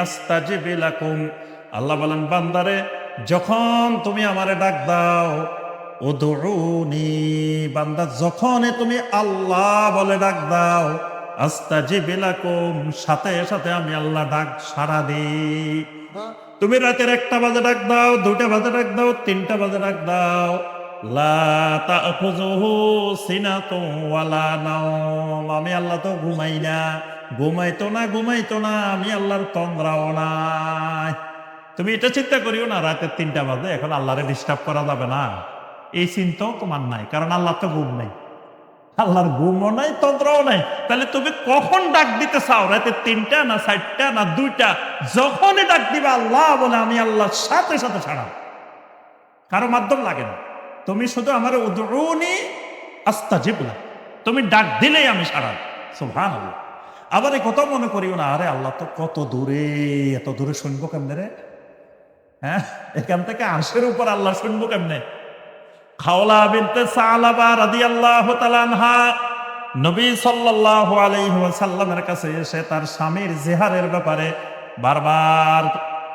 আস্তাজিব লাকুম। আল্লাহ বলেন, বান্দারে যখন তুমি আমারে ডাক দাও, উদউনি, বান্দা যখন তুমি আল্লাহ বলে ডাক দাও, আস্তাজিব লাকুম, সাথে সাথে আমি আল্লাহ ডাক সাড়া দিই। তুমি রাতের 1টা বাজে ডাক দাও, 2টা বাজে ডাক দাও, 3টা বাজে ডাক দাও, লা তাখুযুহু সিনাতুন ওয়ালা নাওম, আমি আল্লাহ তো ঘুমাই না, ঘুমাইতো না, আমি আল্লাহর তন্দ্রাও নাই। তুমি এটা চিন্তা করিও না রাতের 3টা বাজে এখন আল্লাহরে ডিস্টার্ব করা যাবে না, এই চিন্তাও তোমার নাই, কারণ আল্লাহ তো ঘুম নাই, আল্লাহর ঘুমও নাই, তন্দ্রাও নাই। তাহলে তুমি কখন ডাক দিতে চাও? রাতে 3টা না 4টা না 2টা, যখনই ডাক দিবা আল্লাহ বলে, আমি আল্লাহর সাথে সাথে ছাড়া, কারো মাধ্যম লাগে না। তুমি শুধু আমার উদউনি আস্তাজিব লাক, তুমি ডাক দিলেই আমি সাড়া। সুবহানাল্লাহ। আবার এই কথা মনে করিও না, আরে আল্লাহ তো কত দূরে, এত দূরে শুনবো কেমনে রে? হ্যাঁ, এখান থেকে আরশের উপর আল্লাহ শুনবো কেমনে? খাওলা বিনতে সালাবা রাদিয়াল্লাহু তাআলা আনহা নবী সাল্লাল্লাহু আলাইহি ওয়াসাল্লামের কাছে এসে তার স্বামীর জিহারের ব্যাপারে বারবার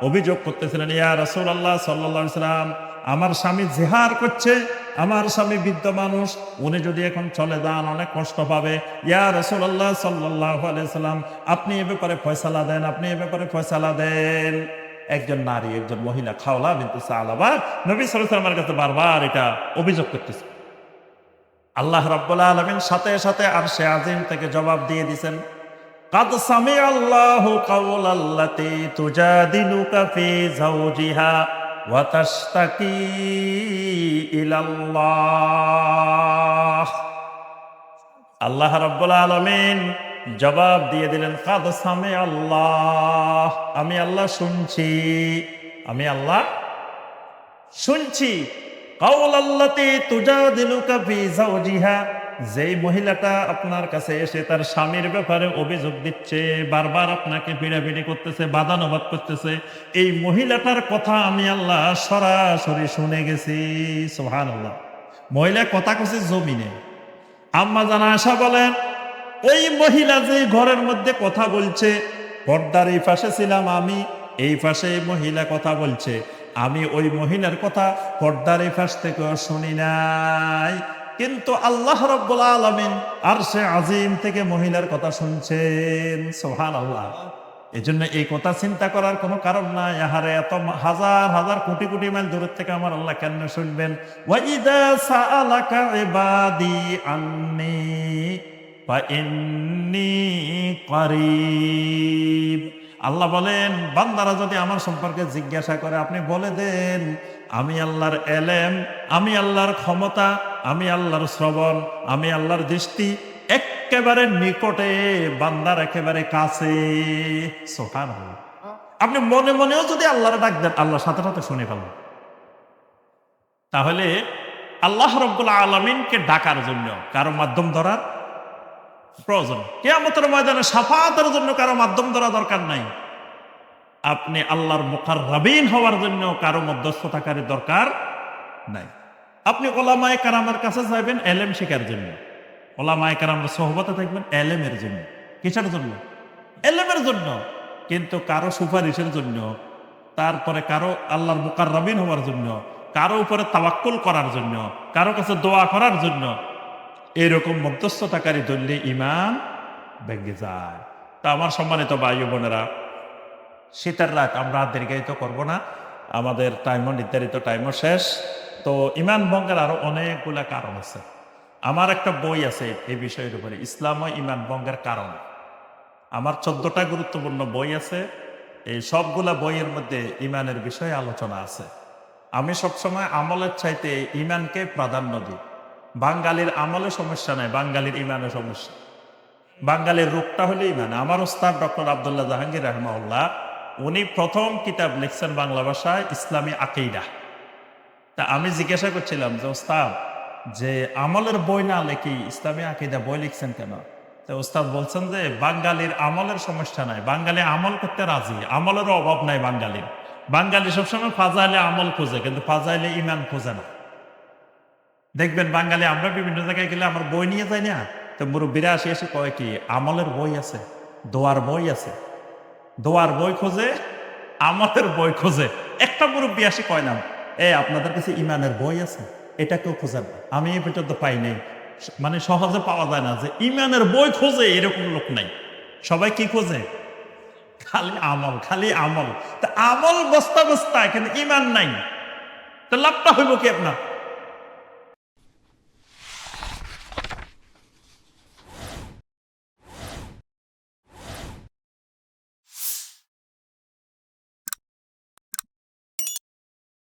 অভিযোগ করতেছিলেন, ইয়া রাসূলুল্লাহ সাল্লাল্লাহু আলাইহি ওয়াসাল্লাম, আমার স্বামী জিহার করছে, আমার স্বামী বৃদ্ধ মানুষ, উনি যদি এখন চলে যান অনেক কষ্ট পাবে। ইয়া রাসূলুল্লাহ সাল্লাল্লাহু আলাইহি ওয়াসাল্লাম, আপনি এ ব্যাপারে ফয়সালা দেন, আপনি এ ব্যাপারে ফয়সালা দেন। একজন নারী, একজন মহিলা খাওলা বিনতে সালাবা নবী সাল্লাল্লাহু আলাইহি ওয়াসাল্লামের কাছে বারবার এটা অভিযোগ করতেছে। আল্লাহ রাব্বুল আলামিন সাথে সাথে আরশে আজিম থেকে জবাব দিয়ে দিয়েছেন, কাদ সামিআল্লাহু কাওলাল্লাতী তুজাদিলুকা ফি যাওজিহা ওয়া তাশতাকি ইলাল্লাহ। আল্লাহ রাব্বুল আলামিন জবাব দিয়ে দিলেন, কাদ সামিআল্লাহ, আমি আল্লাহ শুনছি, আমি আল্লাহ শুনছি। কাওলাল্লাতী তুজাদিলুকা ফি যাওজিহা, যেই মহিলাটা আপনার কাছে এসে তার স্বামীর ব্যাপারে অভিযোগ দিচ্ছে, বারবার আপনাকে পিড়াপিড়ি করতেছে, বাদানুবাদ করতেছে, এই মহিলাটার কথা আমি আল্লাহ সরাসরি শুনে গেছি। সুবহানাল্লাহ। মহিলা কথা কইছে জমিনে। আম্মা জানা আয়েশা বলেন, ওই মহিলা যে ঘরের মধ্যে কথা বলছে, পর্দার এই পাশে ছিলাম আমি, এই পাশে মহিলা কথা বলছে, আমি ওই মহিলার কথা পর্দার এই পাশ থেকেও শুনি নাই, কিন্তু আল্লাহ রাব্বুল আলামিন আরশে আজিম থেকে মহিলার কথা শুনছেন। সুবহানাল্লাহ। এজন্য এই কথা চিন্তা করার কোনো কারণ নাই। আহারে, এত হাজার হাজার কোটি কোটি মাইল দূরের থেকে আমার আল্লাহ কেন শুনবেন? ওয়া ইযা সাআলাকা ইবাদি আন্নী ফা ইন্নী কারীব। আল্লাহ বলেন, বান্দারা যদি আমার সম্পর্কে জিজ্ঞাসা করে, আপনি বলে দেন, আমি আল্লাহর এলেম, আমি আল্লাহর ক্ষমতা, আমি আল্লাহর শ্রবণ, আমি আল্লাহর দৃষ্টি একেবারে নিকটে, বান্দার একেবারে কাছে। সুবহানাল্লাহ। আপনি মনে মনেও যদি আল্লাহর ডাক দেন, আল্লাহ সাথে সাথে শুনে ফেলেন। তাহলে আল্লাহ রাব্বুল আলামিনকে ডাকার জন্য কারো মাধ্যম ধরার প্রয়োজন। কিয়ামতের ময়দানে শাফাআতের জন্য কারো মাধ্যম ধরা দরকার নাই। আপনি আল্লাহর মুকাররাবিন হওয়ার জন্য কারো মধ্যস্থতাকারী দরকার নাই। আপনি ওলামায়ে কেরামের কাছে যাবেন এলেম শেখার জন্য, ওলামায়ে কেরামের সোহবতে থাকবেন এলেমের জন্য। কিসের জন্য? এলেমের জন্য। কিন্তু কারো সুপারিশের জন্য, তারপরে কারো আল্লাহর মুকাররাবিন হওয়ার জন্য, কারো উপরে তাওয়াক্কুল করার জন্য, কারো কাছে দোয়া করার জন্য, এরকম মধ্যস্থতাকারী ধরলে ঈমান ভেঙে যায়। তা আমার সম্মানিত ভাই ও বোনেরা, শীতের রাত আমরা দীর্ঘায়িত করব না, আমাদের টাইমও নির্ধারিত টাইমও শেষ। তো ঈমান ভঙ্গের আরো অনেকগুলা কারণ আছে। আমার একটা বই আছে এই বিষয়ের উপরে, ইসলাম ও ঈমান ভঙ্গের কারণ। আমার 14টা গুরুত্বপূর্ণ বই আছে। এই সবগুলা বইয়ের মধ্যে ঈমানের বিষয়ে আলোচনা আছে। আমি সবসময় আমলের চাইতে ঈমানকে প্রাধান্য দিই। বাঙালির আমলে সমস্যা নাই, বাঙালির ঈমানের সমস্যা। বাঙালির রূপটা হলে ঈমান। আমার ওস্তাদ ডক্টর আব্দুল্লাহ জাহাঙ্গীর রাহমাহুল্লাহ, উনি প্রথম কিতাব লিখছেন বাংলা ভাষায়, ইসলামী আকীদা। তা আমি জিজ্ঞাসা করছিলাম যে, ওস্তাদ, যে আমলের বই না লিখি ইসলামী আকীদা বই লিখছেন কেন? তো ওস্তাদ বলছেন যে, বাঙালির আমলের সমস্যা নাই, বাঙালি আমল করতে রাজি, আমলেরও অভাব নাই বাঙালির। বাঙালি সবসময় ফাজাইলে আমল খোঁজে, কিন্তু ফাজাইলে ঈমান খোঁজে না। দেখবেন বাঙালি আমরা বিভিন্ন জায়গায় গেলে আমার বই নিয়ে যাই না, তো মুরব্বীরা আসে এসে কয় কি, আমলের বই আছে, দোয়ার বই আছে। দোয়ার বই খোঁজে, আমলের বই খোঁজে। একটা মুরব্বী আসে কয় না, আপনাদের কাছে ঈমানের বই আছে? এটা কেউ খোঁজে না, আমি এই পর্যন্ত পাই নাই। মানে সহজে পাওয়া যায় না যে ঈমানের বই খোঁজে, এরকম লোক নাই। সবাই কি খোঁজে? খালি আমল, খালি আমল। তা আমল বস্তা বস্তা, কিন্তু ঈমান নাই, তো লাভটা হইব কি আপনার?